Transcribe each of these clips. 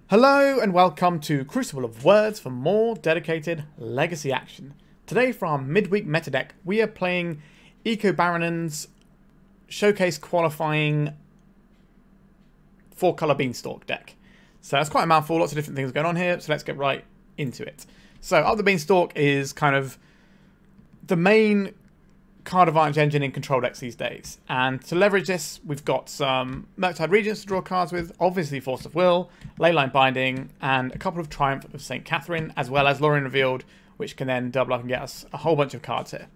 Hello and welcome to Crucible of Words for more dedicated legacy action. Today for our midweek meta deck, we are playing Ecobaronen's Showcase Qualifying 4-color Beanstalk deck. So that's quite a mouthful, lots of different things going on here, so let's get right into it. So Up the Beanstalk is kind of the main card advantage engine in control decks these days, and to leverage this we've got some Murktide Regents to draw cards with, obviously Force of Will, Leyline Binding, and a couple of Triumph of St. Katherine, as well as Lorien Revealed, which can then double up and get us a whole bunch of cards here.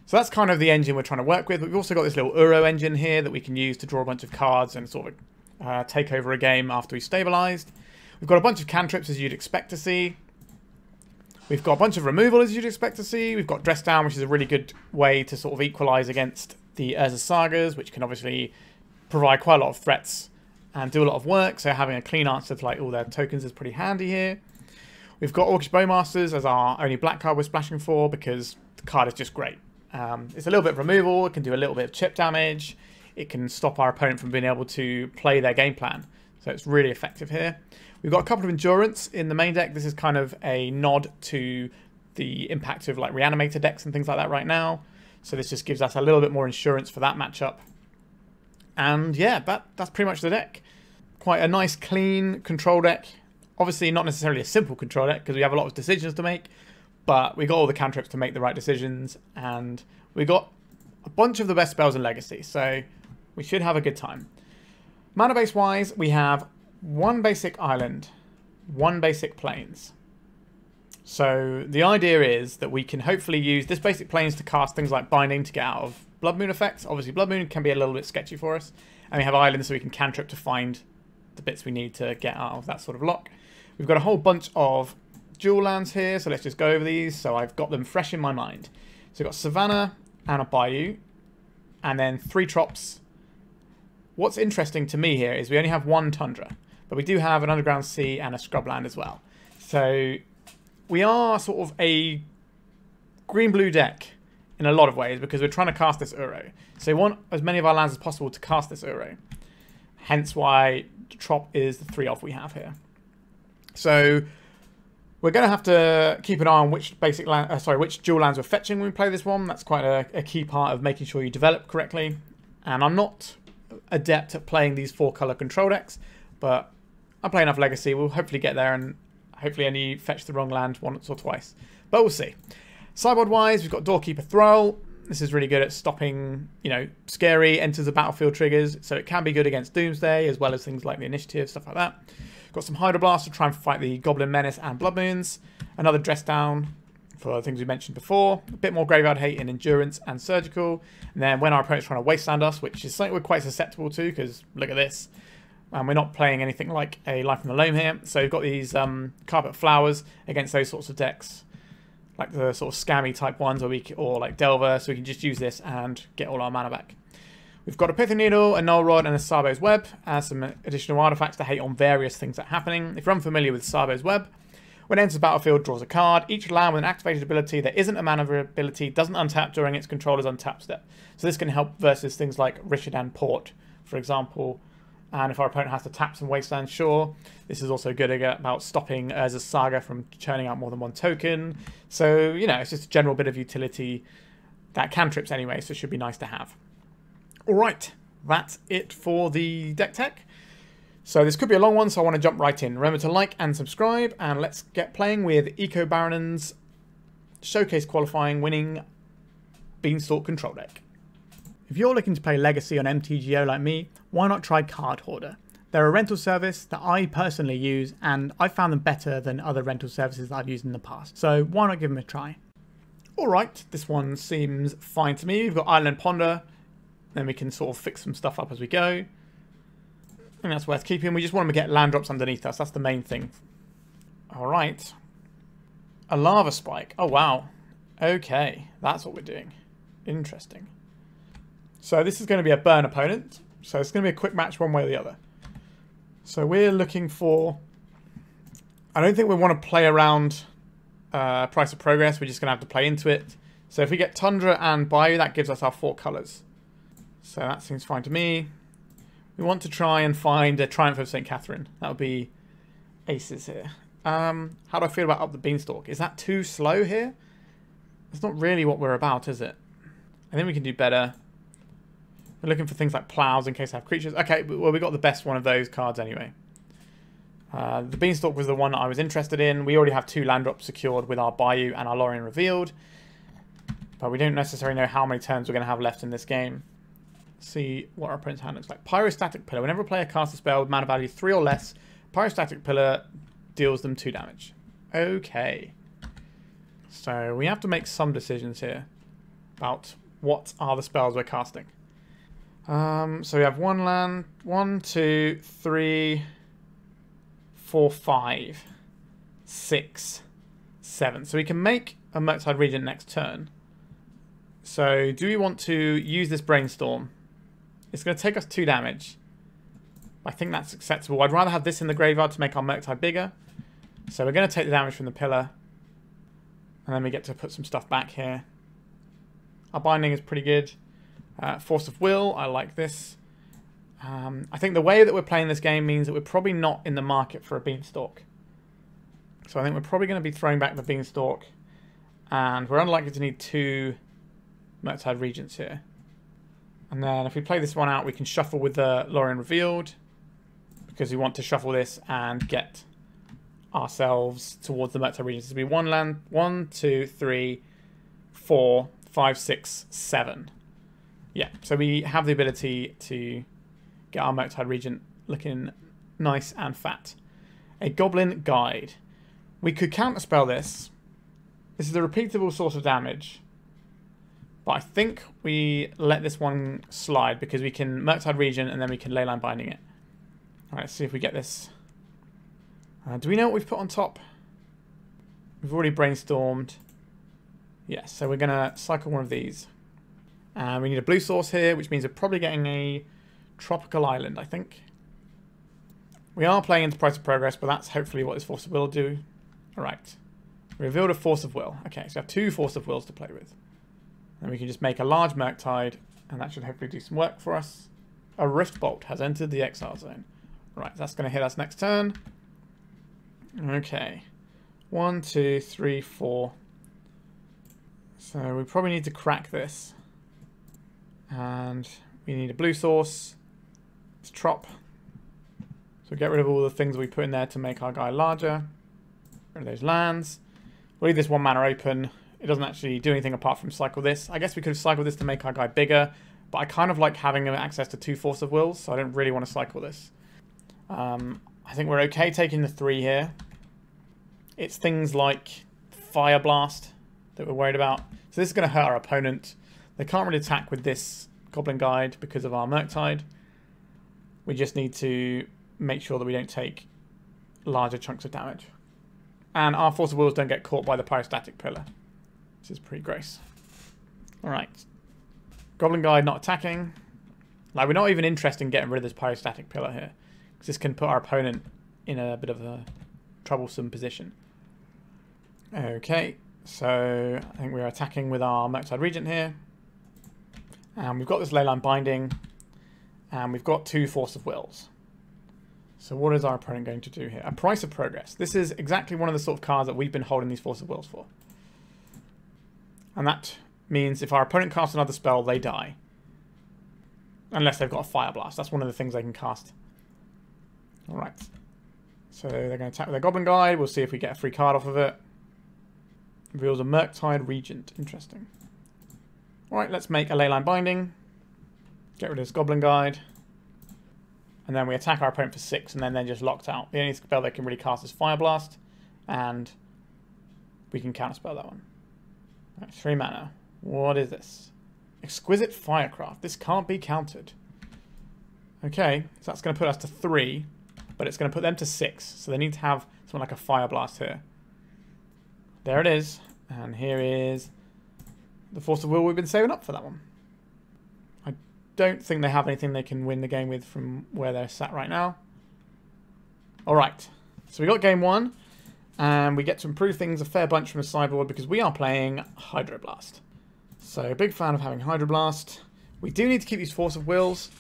So that's kind of the engine we're trying to work with, but we've also got this little Uro engine here that we can use to draw a bunch of cards and sort of take over a game after we've stabilised. We've got a bunch of cantrips as you'd expect to see. We've got a bunch of removal as you'd expect to see. We've got Dress Down, which is a really good way to sort of equalise against the Urza Sagas, which can obviously provide quite a lot of threats and do a lot of work. So having a clean answer to like all their tokens is pretty handy here. We've got Orcish Bowmasters as our only black card we're splashing for because the card is just great. It's a little bit of removal. It can do a little bit of chip damage. It can stop our opponent from being able to play their game plan. So it's really effective here. We've got a couple of endurance in the main deck. This is kind of a nod to the impact of like reanimator decks and things like that right now. So this just gives us a little bit more insurance for that matchup. And yeah, that's pretty much the deck. Quite a nice, clean control deck. Obviously not necessarily a simple control deck because we have a lot of decisions to make. But we got all the cantrips to make the right decisions. And we got a bunch of the best spells in Legacy. So we should have a good time. Mana base wise, we have one basic island, one basic plains. So the idea is that we can hopefully use this basic plains to cast things like Binding to get out of Blood Moon effects. Obviously Blood Moon can be a little bit sketchy for us. And we have islands so we can cantrip to find the bits we need to get out of that sort of lock. We've got a whole bunch of dual lands here, so let's just go over these. So I've got them fresh in my mind. So we've got Savannah and a Bayou, and then 3 Trops. What's interesting to me here is we only have one Tundra, but we do have an Underground Sea and a Scrubland as well. So we are sort of a green-blue deck in a lot of ways because we're trying to cast this Uro. So we want as many of our lands as possible to cast this Uro. Hence why Trop is the 3 off we have here. So we're going to have to keep an eye on which basic land, which dual lands we're fetching when we play this one. That's quite a key part of making sure you develop correctly. And I'm not adept at playing these 4-color control decks, but I play enough Legacy. We'll hopefully get there and hopefully only fetch the wrong land once or twice. But we'll see. Sideboard wise, we've got Doorkeeper Thrull. This is really good at stopping, scary enters the battlefield triggers. So it can be good against Doomsday as well as things like the Initiative, stuff like that. Got some Hydroblast to try and fight the Goblin Menace and Blood Moons. Another Dress Down for the things we mentioned before. A bit more Graveyard Hate in Endurance and Surgical. And then when our opponent's trying to Wasteland us, which is something we're quite susceptible to because look at this. And we're not playing anything like a Life in the Loam here. So we've got these Carpet Flowers against those sorts of decks. Like the sort of scammy type ones or like Delver. So we can just use this and get all our mana back. We've got a Pithing Needle, a Null Rod, and a Tsabo's Web as some additional artifacts to hate on various things that are happening. If you're unfamiliar with Tsabo's Web, when it enters the battlefield, draws a card. Each land with an activated ability that isn't a mana ability doesn't untap during its controller's untap step. So this can help versus things like Rishadan Port, for example. And if our opponent has to tap some wasteland, sure. This is also good about stopping Urza Saga from churning out more than one token. So, it's just a general bit of utility that cantrips anyway, so it should be nice to have. Alright, that's it for the deck tech. So this could be a long one, so I want to jump right in. Remember to like and subscribe, and let's get playing with Ecobaronen's Showcase Qualifying winning Beanstalk control deck. If you're looking to play Legacy on MTGO like me, why not try Card Hoarder? They're a rental service that I personally use, and I found them better than other rental services that I've used in the past. So why not give them a try? Alright, this one seems fine to me. We've got Island Ponder, then we can sort of fix some stuff up as we go. I think that's worth keeping. We just want to get land drops underneath us. That's the main thing. Alright. A Lava Spike. Oh, wow. Okay, that's what we're doing. Interesting. So this is going to be a burn opponent. So it's going to be a quick match one way or the other. So we're looking for... I don't think we want to play around Price of Progress. We're just going to have to play into it. So if we get Tundra and Bayou, that gives us our 4 colours. So that seems fine to me. We want to try and find a Triumph of St. Katherine. That would be aces here. How do I feel about Up the Beanstalk? Is that too slow here? It's not really what we're about, is it? I think we can do better. We're looking for things like plows in case I have creatures. Okay, well, we got the best one of those cards anyway. The Beanstalk was the one that I was interested in. We already have 2 land drops secured with our Bayou and our Lorien Revealed. But we don't necessarily know how many turns we're going to have left in this game. Let's see what our opponent's hand looks like. Pyrostatic Pillar. Whenever a player casts a spell with mana value 3 or less, Pyrostatic Pillar deals them 2 damage. Okay. So we have to make some decisions here about what are the spells we're casting. So we have 1 land. 1, 2, 3... 4, 5, 6, 7. So we can make a Murktide Regent next turn. So do we want to use this Brainstorm? It's going to take us 2 damage. I think that's acceptable. I'd rather have this in the graveyard to make our Murktide bigger. So we're going to take the damage from the pillar. And then we get to put some stuff back here. Our binding is pretty good. Force of Will, I like this. I think the way that we're playing this game means that we're probably not in the market for a Beanstalk. So I think we're probably going to be throwing back the Beanstalk. And we're unlikely to need 2 Murktide Regents here. And then if we play this one out, we can shuffle with the Lorien Revealed. Because we want to shuffle this and get ourselves towards the Murktide Regents. This will be 1 land. 1, 2, 3, 4, 5, 6, 7. Yeah, so we have the ability to get our Murktide Regent looking nice and fat. A Goblin Guide. We could counterspell this. This is a repeatable source of damage. But I think we let this one slide because we can Murktide Regent and then we can Leyline Binding it. Alright, let's see if we get this. Do we know what we've put on top? We've already brainstormed. Yes, so we're going to cycle one of these. And we need a blue source here, which means we're probably getting a Tropical Island, I think. We are playing into Price of Progress, but that's hopefully what this Force of Will will do. Alright. Revealed a Force of Will. Okay, so we have 2 Force of Wills to play with. And we can just make a large Murktide, and that should hopefully do some work for us. A Rift Bolt has entered the Exile Zone. Right, that's going to hit us next turn. Okay. 1, 2, 3, 4. So we probably need to crack this. And we need a blue source. It's Trop. So get rid of all the things we put in there to make our guy larger. Get rid of those lands. We'll leave this 1 mana open. It doesn't actually do anything apart from cycle this. I guess we could have cycled this to make our guy bigger, but I kind of like having access to 2 Force of Wills, so I don't really want to cycle this. I think we're okay taking the 3 here. It's things like Fire Blast that we're worried about. So this is going to hurt our opponent. They can't really attack with this Goblin Guide because of our Murktide. We just need to make sure that we don't take larger chunks of damage. And our Force of Wills don't get caught by the Pyrostatic Pillar, which is pretty gross. Alright. Goblin Guide not attacking. Like, we're not even interested in getting rid of this Pyrostatic Pillar here, because this can put our opponent in a bit of a troublesome position. Okay, so I think we're attacking with our Murktide Regent here. And we've got this Leyline Binding. And we've got 2 Force of Wills. So what is our opponent going to do here? A Price of Progress. This is exactly one of the sort of cards that we've been holding these Force of Wills for. And that means if our opponent casts another spell, they die. Unless they've got a Fire Blast. That's one of the things they can cast. Alright. So they're going to attack with their Goblin Guide. We'll see if we get a free card off of it. Reveals a Murktide Regent. Interesting. Alright, let's make a Leyline Binding. Get rid of this Goblin Guide. And then we attack our opponent for 6 and then they're just locked out. The only spell they can really cast is Fire Blast. And we can counterspell that one. Right, 3 mana. What is this? Exquisite Firecraft. This can't be countered. Okay, so that's going to put us to 3. But it's going to put them to 6. So they need to have something like a Fire Blast here. There it is. And here is the Force of Will we've been saving up for that one. I don't think they have anything they can win the game with from where they're sat right now. Alright, so we got game 1. And we get to improve things a fair bunch from the sideboard because we are playing Hydroblast. So, big fan of having Hydroblast. We do need to keep these Force of Wills.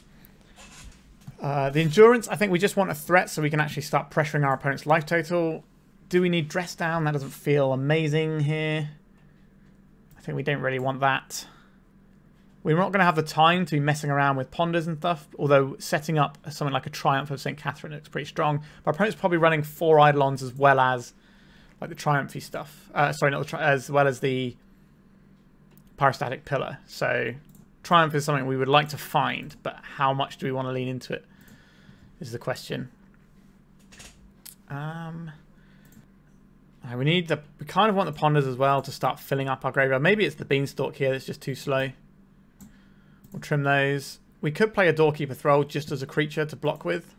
The Endurance, I think we just want a threat so we can actually start pressuring our opponent's life total. Do we need Dress Down? That doesn't feel amazing here. I think we don't really want that. We're not going to have the time to be messing around with Ponders and stuff, although setting up something like a Triumph of St. Katherine looks pretty strong. Our opponent's probably running 4 Eidolons as well as like the Triumphy stuff. Sorry, not the as well as the Pyrostatic Pillar. So Triumph is something we would like to find, but how much do we want to lean into it is the question. We kind of want the Ponders as well to start filling up our graveyard. Maybe it's the Beanstalk here that's just too slow. We'll trim those. We could play a Doorkeeper Thrull just as a creature to block with.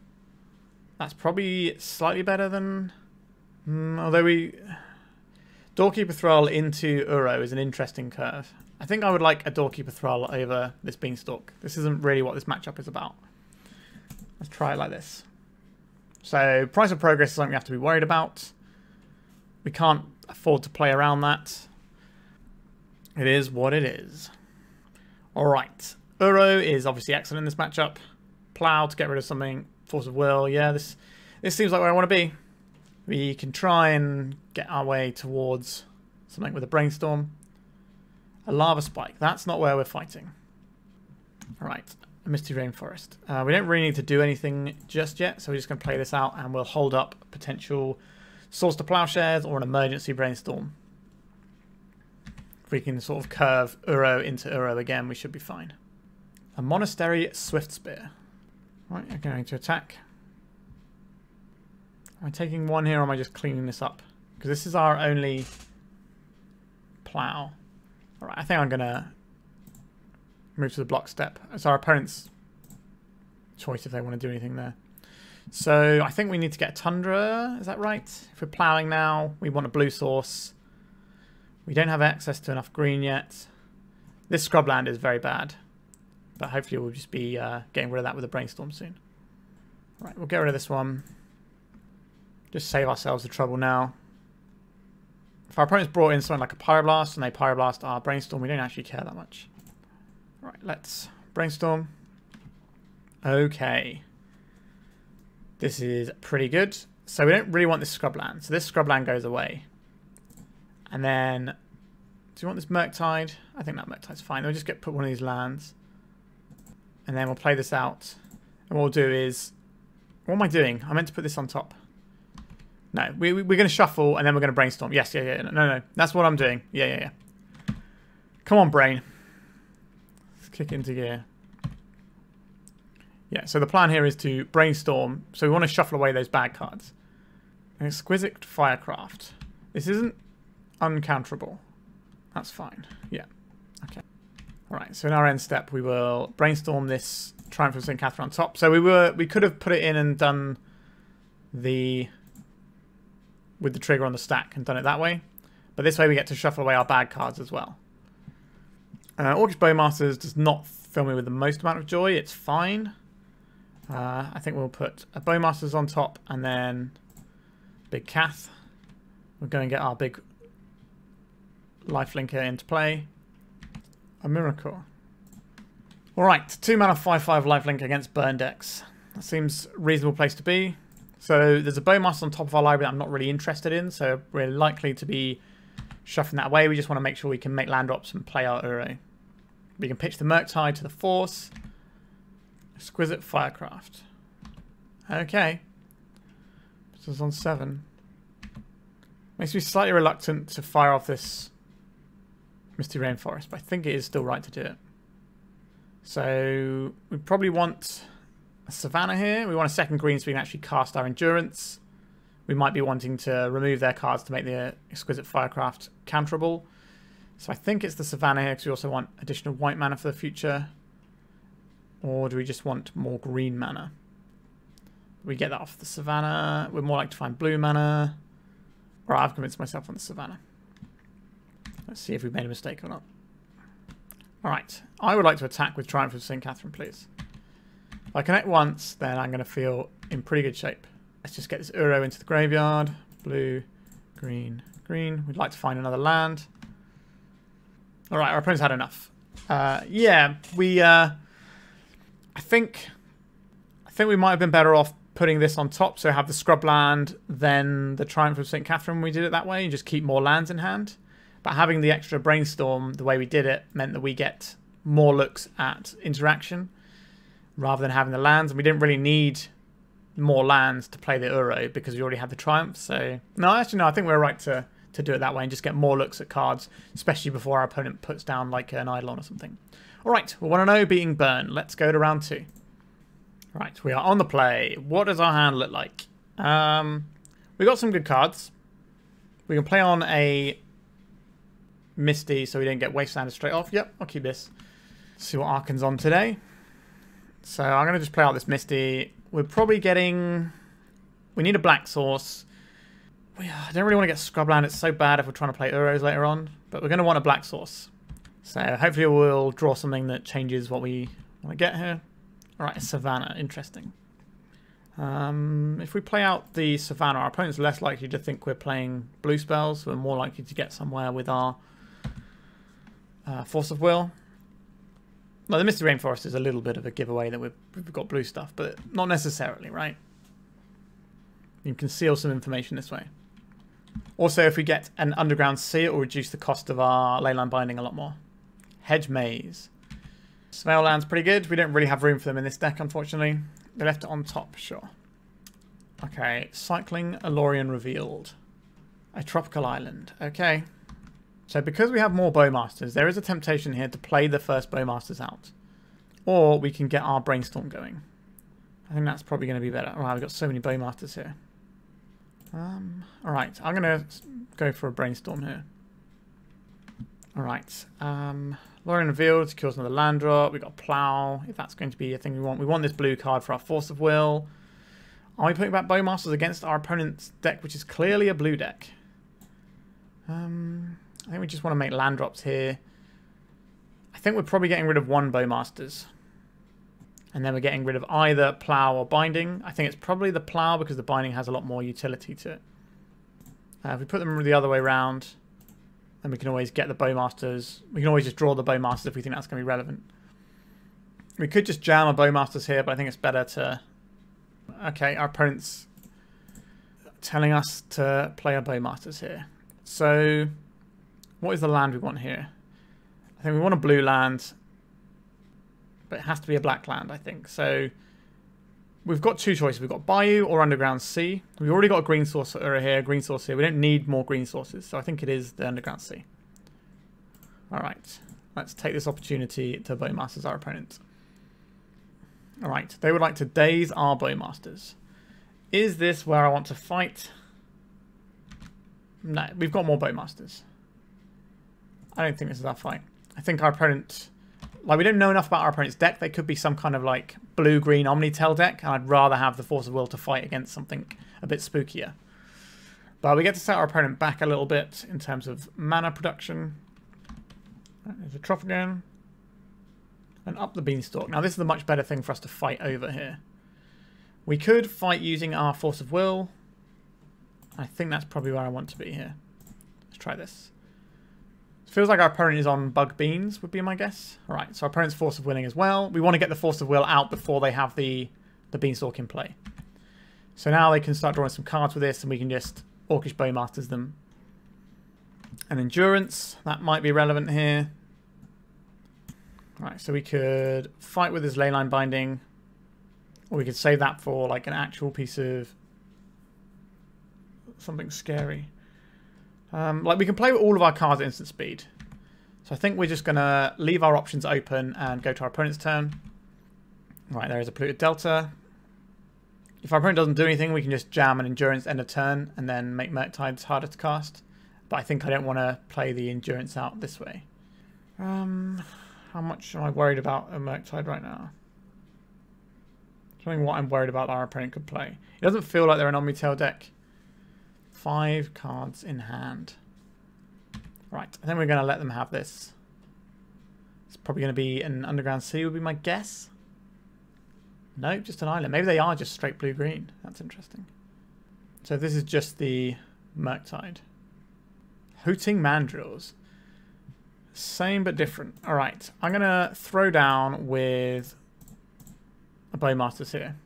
That's probably slightly better than... although Doorkeeper Thrull into Uro is an interesting curve. I think I would like a Doorkeeper Thrull over this Beanstalk. This isn't really what this matchup is about. Let's try it like this. So price of progress is something we have to be worried about. We can't afford to play around that. It is what it is. Alright. Uro is obviously excellent in this matchup. Plow to get rid of something. Force of Will. Yeah, this seems like where I want to be. We can try and get our way towards something with a Brainstorm. A Lava Spike. That's not where we're fighting. Alright. A Misty Rainforest. We don't really need to do anything just yet, so we're just going to play this out and we'll hold up potential Source to Plowshares or an emergency Brainstorm. If we can sort of curve Uro into Uro again, we should be fine. A Monastery Swift Spear. Right, I'm going to attack. Am I taking one here or am I just cleaning this up? Because this is our only plow. Alright, I think I'm going to move to the block step. It's our opponent's choice if they want to do anything there. So I think we need to get a Tundra, is that right? If we're ploughing now, we want a blue source. We don't have access to enough green yet. This Scrubland is very bad. But hopefully we'll just be getting rid of that with a Brainstorm soon. Right, we'll get rid of this one. Just save ourselves the trouble now. If our opponent's brought in something like a Pyroblast and they Pyroblast our Brainstorm, we don't actually care that much. Right, let's Brainstorm. Okay. This is pretty good. So we don't really want this Scrubland. So this Scrubland goes away. And then, do you want this Murktide? I think that Murktide's fine. We'll just put one of these lands. And then we'll play this out. And what we'll do is, what am I doing? I meant to put this on top. No, we're going to shuffle and then we're going to Brainstorm. Yes, yeah. No. That's what I'm doing. Yeah. Come on, brain. Let's kick into gear. Yeah, so the plan here is to Brainstorm. So we want to shuffle away those bad cards. An Exquisite Firecraft. This isn't uncounterable. That's fine. Yeah. Okay. Alright, so in our end step we will Brainstorm this Triumph of St. Katherine on top. So we could have put it in and done with the trigger on the stack and done it that way. But this way we get to shuffle away our bad cards as well. Orcish Bowmasters does not fill me with the most amount of joy. It's fine. I think we'll put a Bowmasters on top and then big Cath. We're going to get our big lifelinker into play. A Miracle. Alright, 2 mana 5/5 lifelink against burn decks. That seems a reasonable place to be. So there's a Bowmaster on top of our library that I'm not really interested in, so we're likely to be shuffling that away. We just want to make sure we can make land drops and play our Uro. We can pitch the Murktide to the Force. Exquisite Firecraft. Okay. This is on 7. Makes me slightly reluctant to fire off this Misty Rainforest, but I think it is still right to do it. So we probably want a Savannah here. We want a second green so we can actually cast our Endurance. We might be wanting to remove their cards to make the Exquisite Firecraft counterable. So I think it's the Savannah here because we also want additional white mana for the future. Or do we just want more green mana? We get that off the Savannah. We're more likely to find blue mana. Right, I've convinced myself on the Savannah. Let's see if we made a mistake or not. Alright, I would like to attack with Triumph of St. Katherine, please. If I connect once, then I'm going to feel in pretty good shape. Let's just get this Uro into the graveyard. Blue, green, green. We'd like to find another land. Alright, our opponent's had enough. Yeah, we... I think think we might have been better off putting this on top, so have the Scrubland, then the Triumph of St. Katherine when we did it that way, and just keep more lands in hand. But having the extra Brainstorm, the way we did it, meant that we get more looks at interaction rather than having the lands. And we didn't really need more lands to play the Uro because we already had the Triumph. So, no, actually, no, I think we're right to do it that way and just get more looks at cards, especially before our opponent puts down like an Eidolon or something. All right, we want to know beating Burn. Let's go to round 2. Right, we are on the play. What does our hand look like? We got some good cards. We can play on a Misty so we don't get Wastelanded straight off. Yep, I'll keep this. See what Arkan's on today. So I'm going to just play out this Misty. We're probably getting... We need a black source. I don't really want to get Scrubland. It's so bad if we're trying to play Uros later on. But we're going to want a black source. So hopefully we'll draw something that changes what we want to get here. Alright, Savannah. Interesting. If we play out the Savannah, our opponent's less likely to think we're playing blue spells. We're more likely to get somewhere with our Force of Will. Well, the Misty Rainforest is a little bit of a giveaway that we've got blue stuff, but not necessarily, right? You can conceal some information this way. Also, if we get an Underground Sea, it will reduce the cost of our Leyline Binding a lot more. Hedge Maze. Smell land's pretty good. We don't really have room for them in this deck, unfortunately. They left it on top, sure. Okay, cycling a Lorien Revealed. A tropical island. Okay. So because we have more Bowmasters, there is a temptation here to play the first Bowmasters out. Or we can get our Brainstorm going. I think that's probably going to be better. Alright, we've got so many Bowmasters here. Alright, I'm going to go for a Brainstorm here. Alright. Lorien Revealed secures another land drop. We've got Plow, if that's going to be a thing we want. We want this blue card for our Force of Will. Are we putting back Bowmasters against our opponent's deck, which is clearly a blue deck? I think we just want to make land drops here. I think we're probably getting rid of one Bowmasters. And then we're getting rid of either Plow or Binding. I think it's probably the Plow because the Binding has a lot more utility to it. If we put them the other way around, then we can always get the Bowmasters. We can always just draw the Bowmasters if we think that's going to be relevant. We could just jam a Bowmasters here, but I think it's better to... Okay, our opponent's telling us to play a Bowmasters here. So, what is the land we want here? I think we want a blue land, but it has to be a black land, I think. So, we've got two choices. We've got Bayou or Underground Sea. We've already got a green source here, green source here. We don't need more green sources, so I think it is the Underground Sea. Alright, let's take this opportunity to Bowmasters our opponent. Alright, they would like to daze our Bowmasters. Is this where I want to fight? No, we've got more Bowmasters. I don't think this is our fight. I think our opponent... Like, we don't know enough about our opponent's deck. They could be some kind of, like, blue-green Omnitel deck, and I'd rather have the Force of Will to fight against something a bit spookier. But we get to set our opponent back a little bit in terms of mana production. There's a Trough again. And Up the Beanstalk. Now, this is a much better thing for us to fight over here. We could fight using our Force of Will. I think that's probably where I want to be here. Let's try this. It feels like our opponent is on Bug Beans, would be my guess. Alright, so our opponent's Force of Willing as well. We want to get the Force of Will out before they have the Beanstalk in play. So now they can start drawing some cards with this, and we can just Orcish Bowmasters them. And Endurance, that might be relevant here. Alright, so we could fight with this Leyline Binding, or we could save that for like an actual piece of something scary. Like, we can play with all of our cards at instant speed. So I think we're just going to leave our options open and go to our opponent's turn. Right, there is a Polluted Delta. If our opponent doesn't do anything, we can just jam an Endurance end of turn and then make Murktides harder to cast. But I think I don't want to play the Endurance out this way. How much am I worried about a Murktide right now? Showing what I'm worried about that our opponent could play. It doesn't feel like they're an Omnitel deck. 5 cards in hand. Right, I think we're going to let them have this. It's probably going to be an Underground Sea would be my guess. No, just an island. Maybe they are just straight blue-green. That's interesting. So this is just the Murktide. Hooting Mandrills. Same but different. Alright, I'm going to throw down with a Bowmasters here.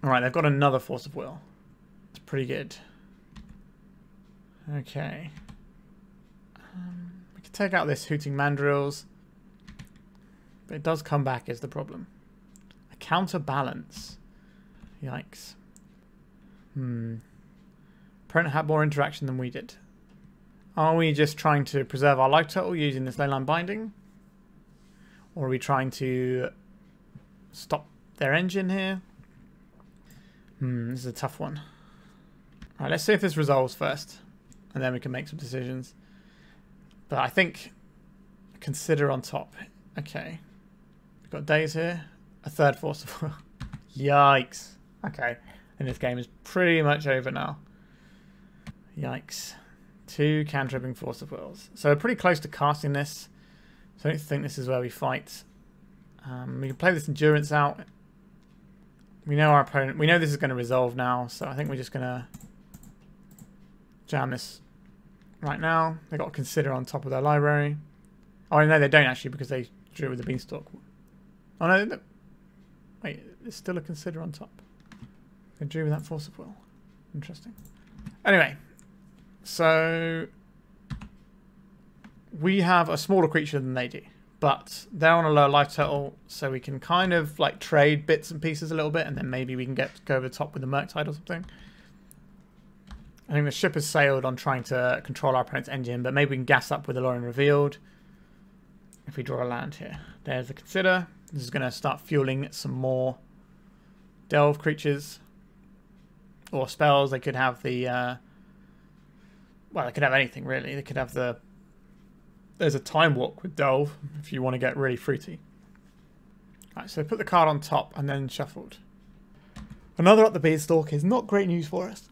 Alright, they've got another Force of Will. It's pretty good. Okay. We can take out this Hooting Mandrills. But it does come back is the problem. A counterbalance. Yikes. Opponent had more interaction than we did. Are we just trying to preserve our life total using this Leyline Binding? Or are we trying to stop their engine here? This is a tough one. Alright, let's see if this resolves first. And then we can make some decisions. But I think consider on top. Okay. We've got days here. A third Force of Will. Yikes. Okay. And this game is pretty much over now. Yikes. 2 cantripping Force of Wills. So we're pretty close to casting this. So I don't think this is where we fight. We can play this Endurance out. We know our opponent. We know this is going to resolve now. So I think we're just going to jam this right now. They've got to consider on top of their library. Oh, no, they don't actually because they drew with the Beanstalk. Oh, no. Wait, there's still a consider on top. They drew with that Force of Will. Interesting. Anyway. So we have a smaller creature than they do, but they're on a lower life total, so we can kind of like trade bits and pieces a little bit, and then maybe we can go over the top with the Murktide or something. I think the ship has sailed on trying to control our opponent's engine, but maybe we can gas up with the Lorien Revealed if we draw a land here. There's the consider. This is going to start fueling some more delve creatures or spells. They could have the well, they could have anything, really. They could have the... There's a Time Walk with Delve, if you want to get really fruity. Alright, so put the card on top and then shuffled. Another Up the Beanstalk is not great news for us.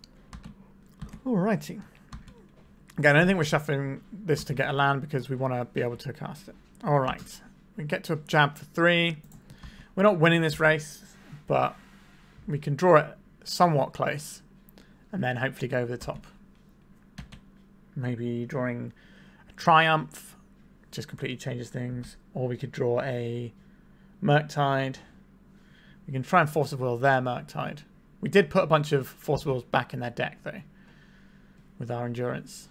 Alrighty. Again, I don't think we're shuffling this to get a land because we want to be able to cast it. Alright. We get to a jab for 3. We're not winning this race, but we can draw it somewhat close and then hopefully go over the top. Maybe drawing a Triumph just completely changes things. Or we could draw a Murktide. We can try and Force of Will their Murktide. We did put a bunch of Force of Wills back in their deck, though, with our Endurance.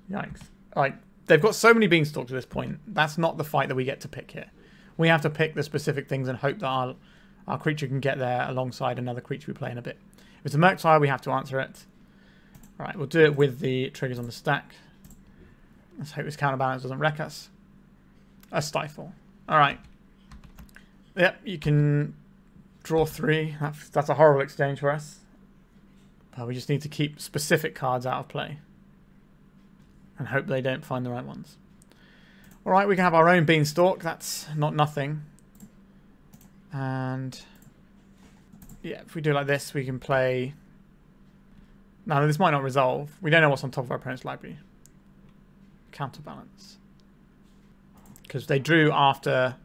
Yikes. Like, they've got so many Beanstalks at this point. That's not the fight that we get to pick here. We have to pick the specific things and hope that our creature can get there alongside another creature we play in a bit. If it's a Murktide, we have to answer it. Alright, we'll do it with the triggers on the stack. Let's hope this counterbalance doesn't wreck us. A Stifle. Alright. Yep, you can draw 3. That's a horrible exchange for us. But we just need to keep specific cards out of play. And hope they don't find the right ones. Alright, we can have our own Beanstalk. That's not nothing. And yeah, if we do it like this, we can play... Now, this might not resolve. We don't know what's on top of our opponent's library. Counterbalance. Because they drew after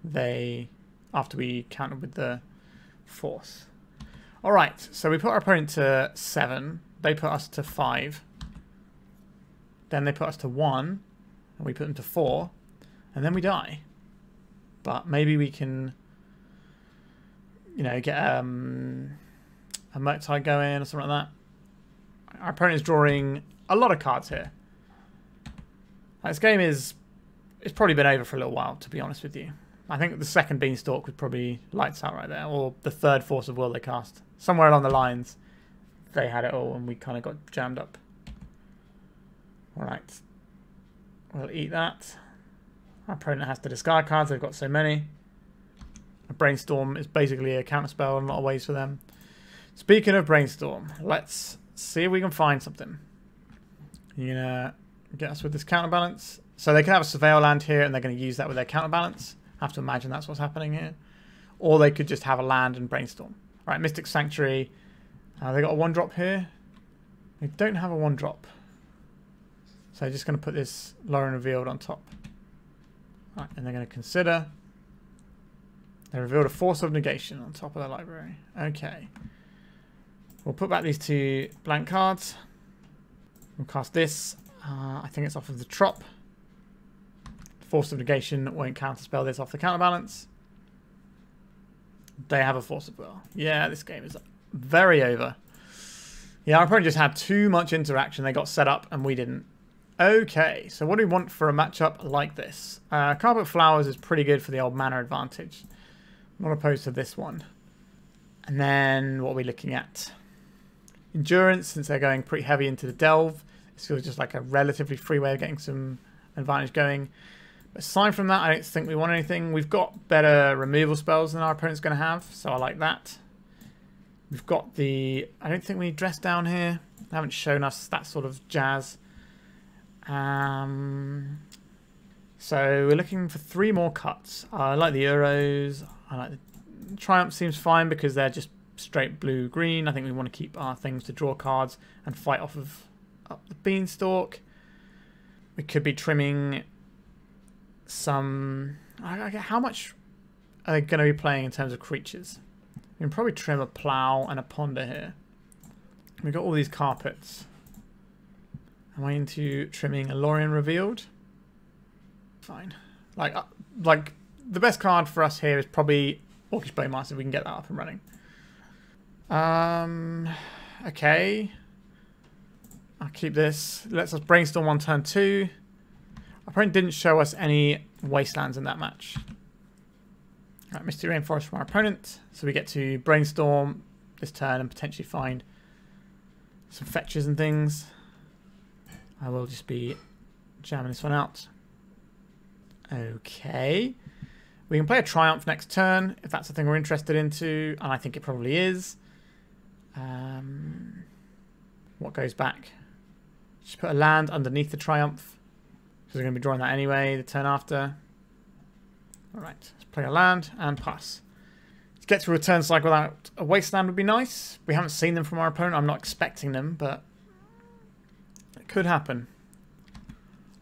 we countered with the Force. Alright, so we put our opponent to 7. They put us to 5. Then they put us to 1. And we put them to 4. And then we die. But maybe we can, you know, get a Murktide going or something like that. Our opponent is drawing a lot of cards here. This game it's probably been over for a little while, to be honest with you. I think the second Beanstalk was probably lights out right there, or the third Force of Will they cast. Somewhere along the lines, they had it all and we kind of got jammed up. Alright. We'll eat that. Our opponent has to discard cards, they've got so many. A Brainstorm is basically a counterspell in a lot of ways for them. Speaking of Brainstorm, let's see if we can find something. You're gonna get us with this counterbalance. So they can have a Surveil land here and they're going to use that with their counterbalance. I have to imagine that's what's happening here. Or they could just have a land and Brainstorm. Alright, Mystic Sanctuary. They got a 1-drop here. They don't have a 1-drop. So they're just going to put this Lorien Revealed on top. Alright, and they're going to consider. They revealed a Force of Negation on top of their library. Okay. We'll put back these 2 blank cards. We'll cast this. I think it's off of the Trop. Force of Negation won't counterspell this off the counterbalance. They have a Force of Will. Yeah, this game is very over. Yeah, our opponent just had too much interaction. They got set up and we didn't. Okay, so what do we want for a matchup like this? Carpet Flowers is pretty good for the old mana advantage. Not opposed to this one. And then what are we looking at? Endurance, since they're going pretty heavy into the Delve. This feels just like a relatively free way of getting some advantage going. But aside from that, I don't think we want anything. We've got better removal spells than our opponent's going to have, so I like that. We've got the... I don't think we need Dress Down here. They haven't shown us that sort of jazz. So we're looking for 3 more cuts. I like the Euros. I like the Triumph seems fine because they're just straight blue-green. I think we want to keep our things to draw cards and fight off of Up the Beanstalk. We could be trimming some... How much are they going to be playing in terms of creatures? We can probably trim a Plow and a Ponder here. We've got all these carpets. Am I into trimming a Lorien Revealed? Fine. Like the best card for us here is probably Orcish Bowmasters. We can get that up and running. Okay. I'll keep this. Let's us Brainstorm on turn 2. Our opponent didn't show us any Wastelands in that match. Alright, Misty Rainforest from our opponent. So we get to Brainstorm this turn and potentially find some fetches and things. I will just be jamming this one out. Okay. We can play a Triumph next turn if that's the thing we're interested into, and I think it probably is. What goes back? Just put a land underneath the Triumph, because we're going to be drawing that anyway the turn after. Alright, let's play a land and pass. To get through a turn cycle without a Wasteland would be nice. We haven't seen them from our opponent. I'm not expecting them, but it could happen.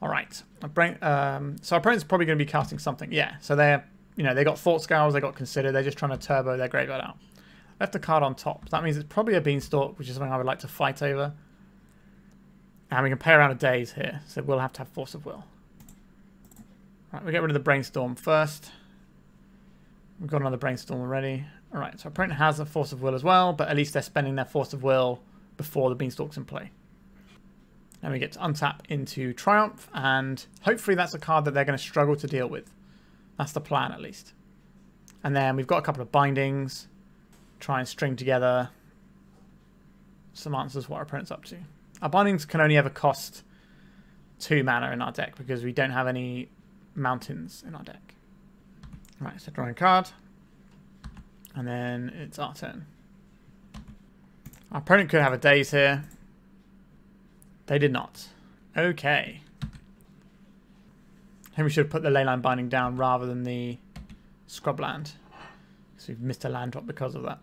Alright. So our opponent's probably going to be casting something. Yeah, so they're, they got Thought Scours, they got Consider, they're just trying to turbo their graveyard out. Left a card on top. That means it's probably a Beanstalk, which is something I would like to fight over. And we can play around a Daze here, so we'll have to have Force of Will. Right, we get rid of the Brainstorm first. We've got another Brainstorm already. Alright, so our opponent has a Force of Will as well, but at least they're spending their Force of Will before the Beanstalk's in play. And we get to untap into Triumph, and hopefully that's a card that they're going to struggle to deal with. That's the plan, at least. And then we've got a couple of bindings. Try and string together some answers what our opponent's up to. Our bindings can only ever cost 2 mana in our deck because we don't have any mountains in our deck. Right, so drawing a card. And then it's our turn. Our opponent could have a Daze here. They did not. Okay. I think we should have put the Leyline Binding down rather than the Scrubland. So we've missed a land drop because of that.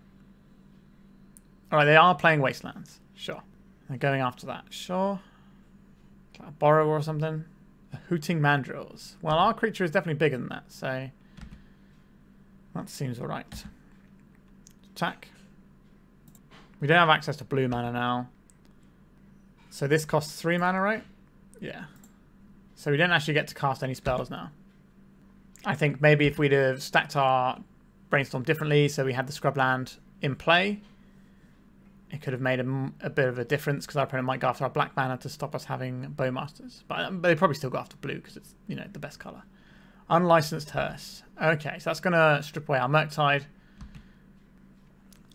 Alright, they are playing Wastelands. Sure. They're going after that. Sure. Like a Borrower or something. A Hooting Mandrills. Well, our creature is definitely bigger than that, so that seems alright. Attack. We don't have access to blue mana now. So this costs 3 mana, right? Yeah. So we don't actually get to cast any spells now. I think maybe if we'd have stacked our Brainstorm differently, so we had the Scrubland in play, it could have made a bit of a difference because our opponent might go after our black mana to stop us having Bowmasters. But they probably still go after blue because it's, the best colour. Unlicensed Hearse. Okay, so that's going to strip away our Murktide.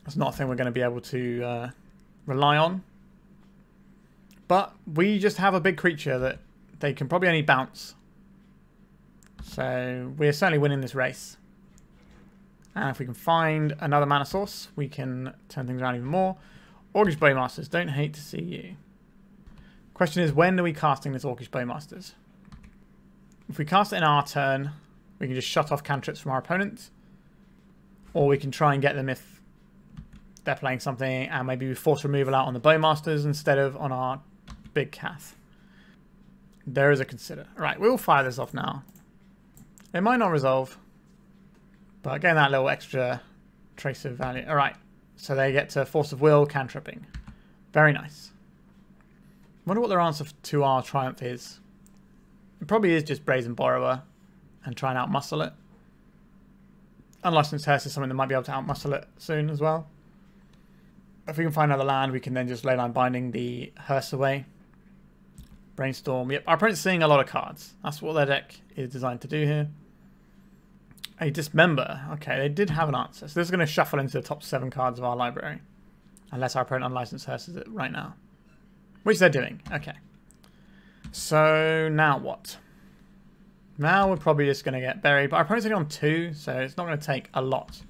That's not a thing we're going to be able to rely on. But we just have a big creature that they can probably only bounce. So we're certainly winning this race. And if we can find another mana source, we can turn things around even more. Orcish Bowmasters, don't hate to see you. Question is, when are we casting this Orcish Bowmasters? If we cast it in our turn, we can just shut off cantrips from our opponent. Or we can try and get them if they're playing something, and maybe we force removal out on the Bowmasters instead of on our big Cath. There is a Consider. Alright, we'll fire this off now. It might not resolve, but getting that little extra trace of value. Alright, so they get to Force of Will, cantripping. Very nice. Wonder what their answer to our Triumph is. It probably is just Brazen Borrower and try and outmuscle it. Unlicensed Hearse is something that might be able to outmuscle it soon as well. If we can find another land, we can then just Leyline Binding the Hearse away. Brainstorm. Yep, our opponent's seeing a lot of cards. That's what their deck is designed to do here. A Dismember. Okay, they did have an answer. So this is going to shuffle into the top 7 cards of our library. Unless our opponent Unlicensed Hearses it right now. Which they're doing. Okay. So now what? Now we're probably just going to get buried. But our opponent's only on 2, so it's not going to take a lot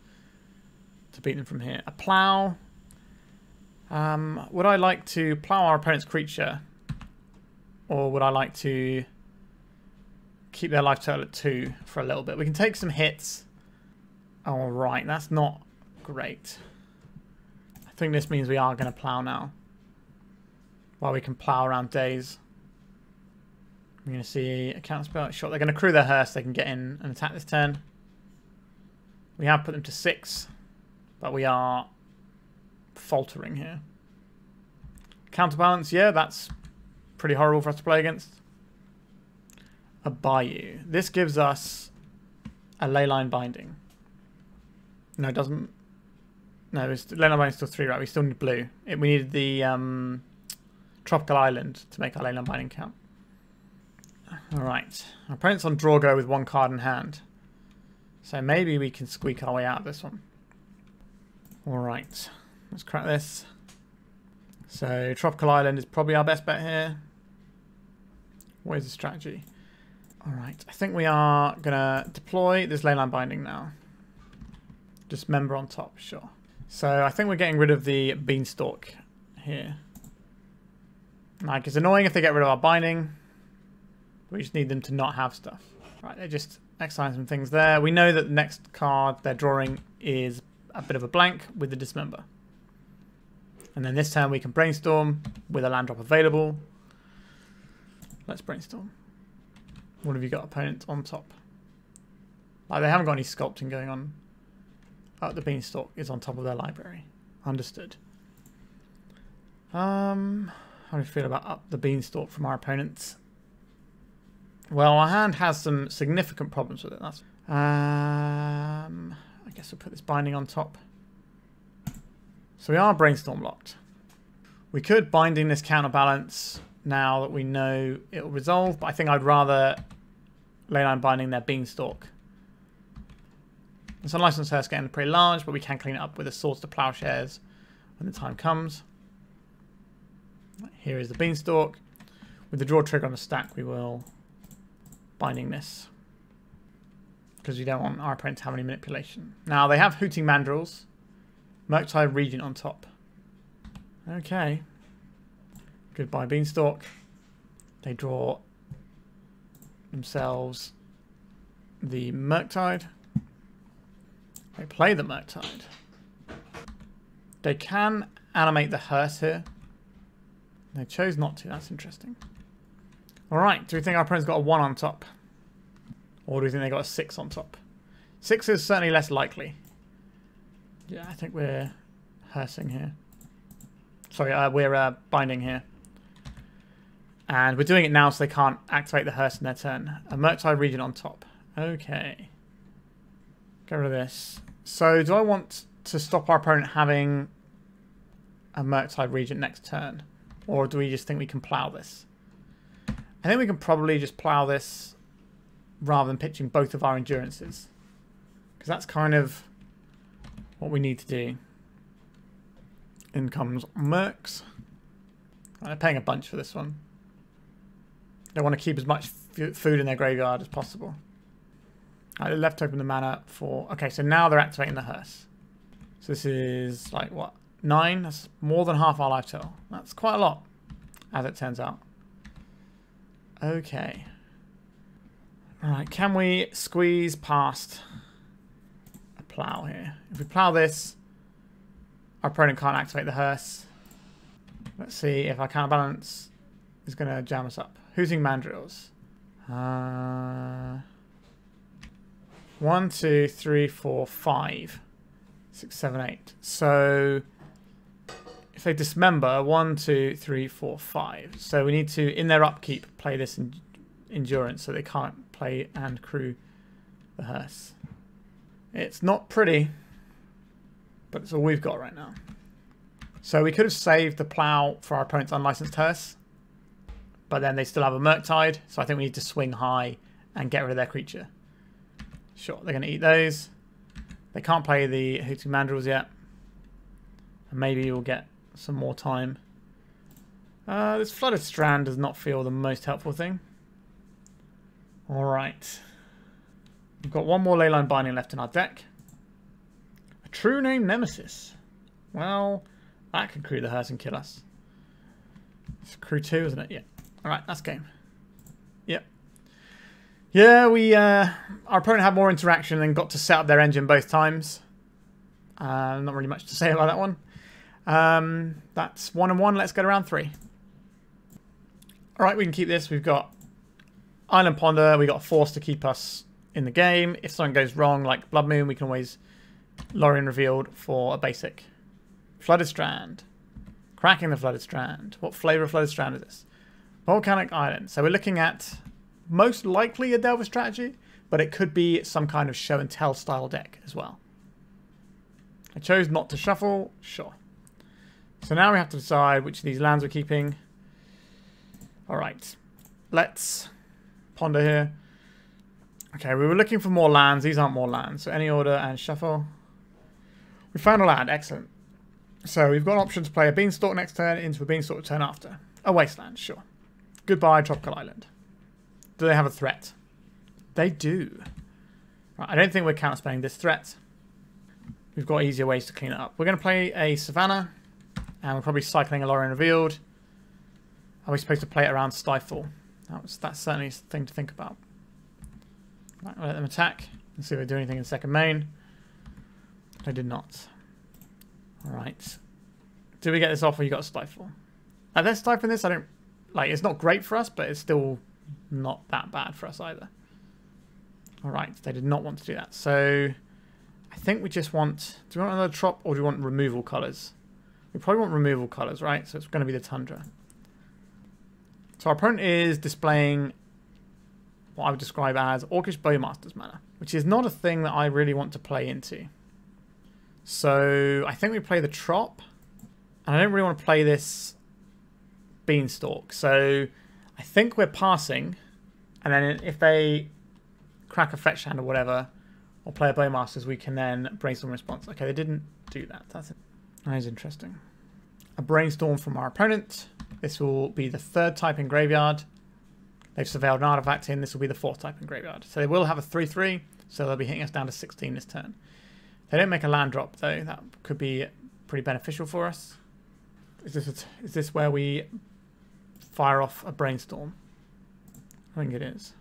to beat them from here. A Plow. Would I like to plow our opponent's creature? Or would I like to keep their life total at 2 for a little bit? We can take some hits. Alright, that's not great. I think this means we are going to plow now. While we can plow around days. I'm going to see a counter spell. Sure, they're going to crew their Hearse. They can get in and attack this turn. We have put them to 6. But we are faltering here. Counterbalance, yeah, that's pretty horrible for us to play against. A Bayou. This gives us a Leyline Binding. No, it doesn't. No, Leyline Binding is still 3, right? We still need blue. We needed the Tropical Island to make our Leyline Binding count. Alright. Our opponent's on draw go with 1 card in hand. So maybe we can squeak our way out of this one. Alright. Let's crack this. So Tropical Island is probably our best bet here. What is the strategy? Alright. I think we are going to deploy this Leyline Binding now. Dismember on top, sure. So I think we're getting rid of the Beanstalk here. Like, it's annoying if they get rid of our binding. We just need them to not have stuff. Right, they're just exiling some things there. We know that the next card they're drawing is a bit of a blank with the Dismember. And then this turn we can Brainstorm with a land drop available. Let's Brainstorm. What have you got, opponent, on top? Like, they haven't got any sculpting going on. Up the Beanstalk is on top of their library. Understood. How do you feel about Up the Beanstalk from our opponents? Well, our hand has some significant problems with it. That's. I guess we'll put this binding on top. So we are Brainstorm locked. We could binding this counterbalance now that we know it will resolve, but I think I'd rather Leyline Binding their Beanstalk. This Unlicensed Hearse getting pretty large, but we can clean it up with the Swords to Plowshares when the time comes. Here is the Beanstalk. With the draw trigger on the stack, we will binding this. Because you don't want our opponent to have any manipulation. Now, they have Hooting Mandrills. Murktide Regent on top. Okay. Goodbye, Beanstalk. They draw themselves the Murktide. They play the Murktide. They can animate the Hearse here. They chose not to. That's interesting. Alright, do we think our opponent's got a 1 on top? Or do we think they got a 6 on top? 6 is certainly less likely. Yeah, I think we're Hearsing here. Sorry, we're binding here. And we're doing it now so they can't activate the Hearse in their turn. A Murktide Regent on top. Okay. Get rid of this. So, do I want to stop our opponent having a Murktide Regent next turn? Or do we just think we can plow this? I think we can probably just plow this rather than pitching both of our endurances. Because that's kind of what we need to do. In comes Mercs. They're paying a bunch for this one. They want to keep as much food in their graveyard as possible. They left open the mana for... Okay, so now they're activating the Hearse. So this is like, what? 9? That's more than half our life total. That's quite a lot, as it turns out. Okay. Alright, can we squeeze past a plow here? If we plow this, our opponent can't activate the Hearse. Let's see if our counterbalance is going to jam us up. Hooting Mandrills. 1, 2, 3, 4, 5, 6, 7, 8. So if they dismember, 1, 2, 3, 4, 5. So we need to, in their upkeep, play this in endurance so they can't play and crew the Hearse. It's not pretty, but it's all we've got right now. So we could have saved the plow for our opponent's unlicensed hearse, but then they still have a Murktide, so I think we need to swing high and get rid of their creature. Sure, they're going to eat those. They can't play the Hooting Mandrills yet. And maybe we'll get some more time. This Flooded Strand does not feel the most helpful thing. Alright. We've got one more Leyline Binding left in our deck. A True Name Nemesis. Well, that could crew the hearse and kill us. It's crew 2, isn't it? Yeah. Alright, that's game. Yep. Yeah, our opponent had more interaction and got to set up their engine both times. Not really much to say about that one. That's 1-1. Let's go to round 3. Alright, we can keep this. We've got Island Ponder. We've got a Force to keep us in the game. If something goes wrong, like Blood Moon, we can always Lorien Revealed for a basic. Flooded Strand. Cracking the Flooded Strand. What flavor of Flooded Strand is this? Volcanic Island. So we're looking at most likely a Delver strategy, but it could be some kind of show and tell style deck as well. I chose not to shuffle. Sure. So now we have to decide which of these lands we're keeping. Alright. Let's ponder here. Okay, we were looking for more lands. These aren't more lands. So any order and shuffle. We found a land. Excellent. So we've got an option to play a Beanstalk next turn into a Beanstalk turn after. A Wasteland, sure. Goodbye, Tropical Island. Do they have a threat? They do. Right, I don't think we're counterspelling this threat. We've got easier ways to clean it up. We're going to play a Savannah. And we're probably cycling a Lorien Revealed. Are we supposed to play it around Stifle? That's certainly a thing to think about. Right, we'll let them attack and see if they do anything in second main. They did not. Alright. Do we get this off or you got a Stifle? They're stifling this. I don't like it's not great for us, but it's still not that bad for us either. Alright, they did not want to do that. So I think we just want, do we want another trop or do we want removal colours? We probably want removal colours, right? So it's going to be the Tundra. So our opponent is displaying what I would describe as Orcish Bowmasters mana, which is not a thing that I really want to play into. So I think we play the Trop, and I don't really want to play this Beanstalk. So I think we're passing, and then if they crack a fetch hand or whatever, or play a Bowmasters, we can then Brainstorm response. Okay, they didn't do that. That is interesting. A Brainstorm from our opponent. This will be the 3rd type in Graveyard. They've surveilled an artifact in. This will be the 4th type in Graveyard. So they will have a 3/3, so they'll be hitting us down to 16 this turn. They don't make a land drop, though. That could be pretty beneficial for us. Is this where we fire off a Brainstorm? I think it is.